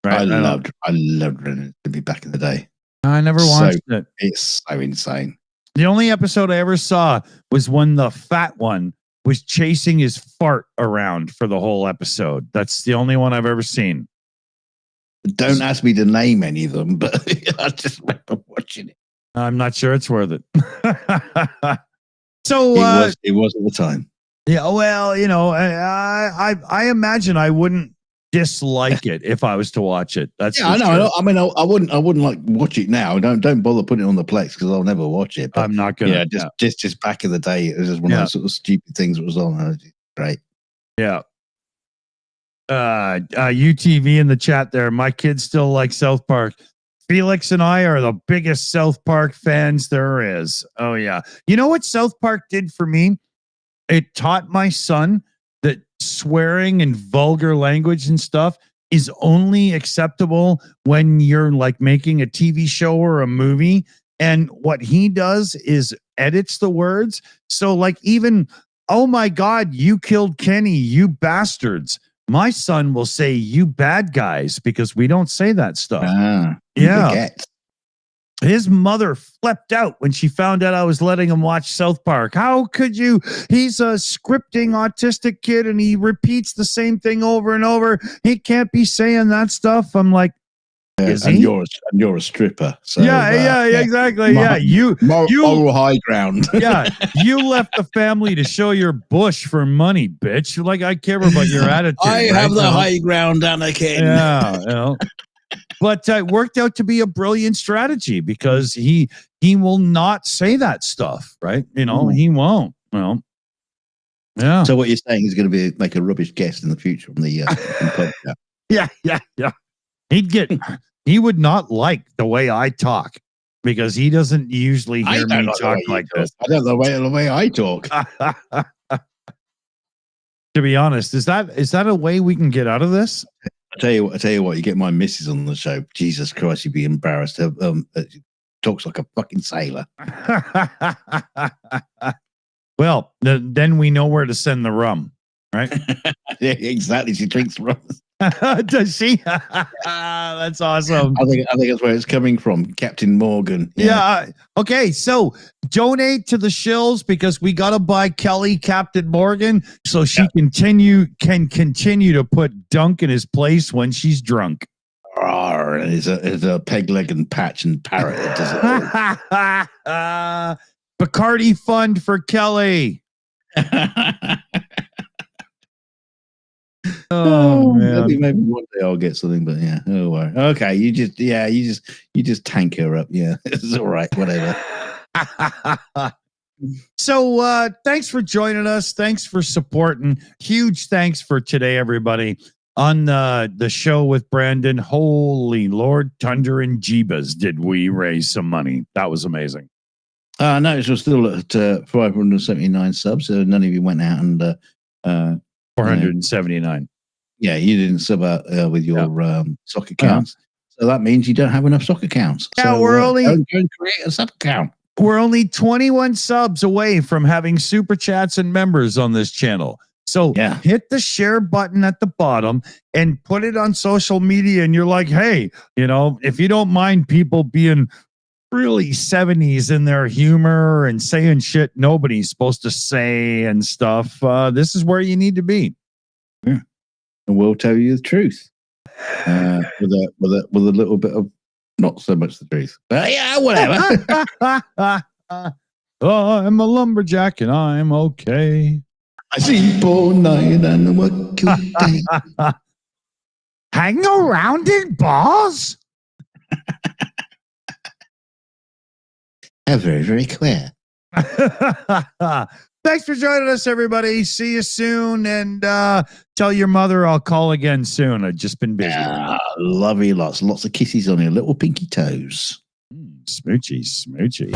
Right? I loved Ren and Stimpy back in the day. I never watched it. It's so insane. The only episode I ever saw was when the fat one was chasing his fart around for the whole episode. That's the only one I've ever seen. Don't ask me to name any of them, but I just remember watching it. I'm not sure it's worth it. So It was at the time. yeah, well, I imagine I wouldn't dislike it if I was to watch it. That's I know. I mean, I wouldn't like watch it now. Don't bother putting it on the Plex because I'll never watch it. But, I'm not gonna. Just back in the day, it was just one of those sort of stupid things that was on. Great. Yeah. UTV in the chat there. My kids still like South Park. Felix and I are the biggest South Park fans there is. Oh yeah. You know what South Park did for me? It taught my son that swearing and vulgar language and stuff is only acceptable when you're like making a TV show or a movie. And what he does is edits the words. So like even, oh my God, you killed Kenny, you bastards. My son will say you bad guys because we don't say that stuff. Yeah. His mother flipped out when she found out I was letting him watch South Park. How could you? He's a scripting autistic kid and he repeats the same thing over and over. He can't be saying that stuff. I'm like, is he? You're a stripper. So, exactly. You moral high ground. Yeah, you left the family to show your bush for money, bitch. Like I care about your attitude. I have the high ground, Anakin. Yeah, but it worked out to be a brilliant strategy because he will not say that stuff, right? He won't. Well, yeah. So what you're saying is going to be like a rubbish guest in the future on the PubChat. Yeah. He would not like the way I talk because he doesn't usually hear me talk like this. I don't know the way I talk. To be honest, is that a way we can get out of this? I tell you what, you get my missus on the show. Jesus Christ, you'd be embarrassed. Talks like a fucking sailor. Well, then we know where to send the rum, right? Yeah, exactly. She drinks rum. Does she? That's awesome. I think that's where it's coming from, Captain Morgan. Yeah. Okay. So donate to the Shills because we got to buy Kelly Captain Morgan so she can continue to put Dunk in his place when she's drunk. It's a peg leg and patch and parrot. Bacardi fund for Kelly. Oh man. Maybe one day I'll get something, but yeah. Oh well. Okay, you just tank her up. Yeah, it's all right. Whatever. So thanks for joining us. Thanks for supporting. Huge thanks for today, everybody, on the show with Brandon. Holy Lord, Thunder and Jeebus, did we raise some money? That was amazing. No, we're still at 579 subs. So none of you went out and 479. Yeah, you didn't sub out with your sock accounts. So that means you don't have enough sock accounts. Yeah, so we're only go and create a sub account. We're only 21 subs away from having super chats and members on this channel. So hit the share button at the bottom and put it on social media. And you're like, hey, if you don't mind people being really 70s in their humor and saying shit nobody's supposed to say and stuff, this is where you need to be. Yeah. And we'll tell you the truth. With a little bit of not so much the truth. But yeah, whatever. I'm a lumberjack and I'm okay. I sleep all night and work all day. Hang around in bars? Very, very clear. Thanks for joining us, everybody. See you soon. And tell your mother I'll call again soon. I've just been busy. Love you lots. Lots of kisses on your little pinky toes. Smoochy, smoochy.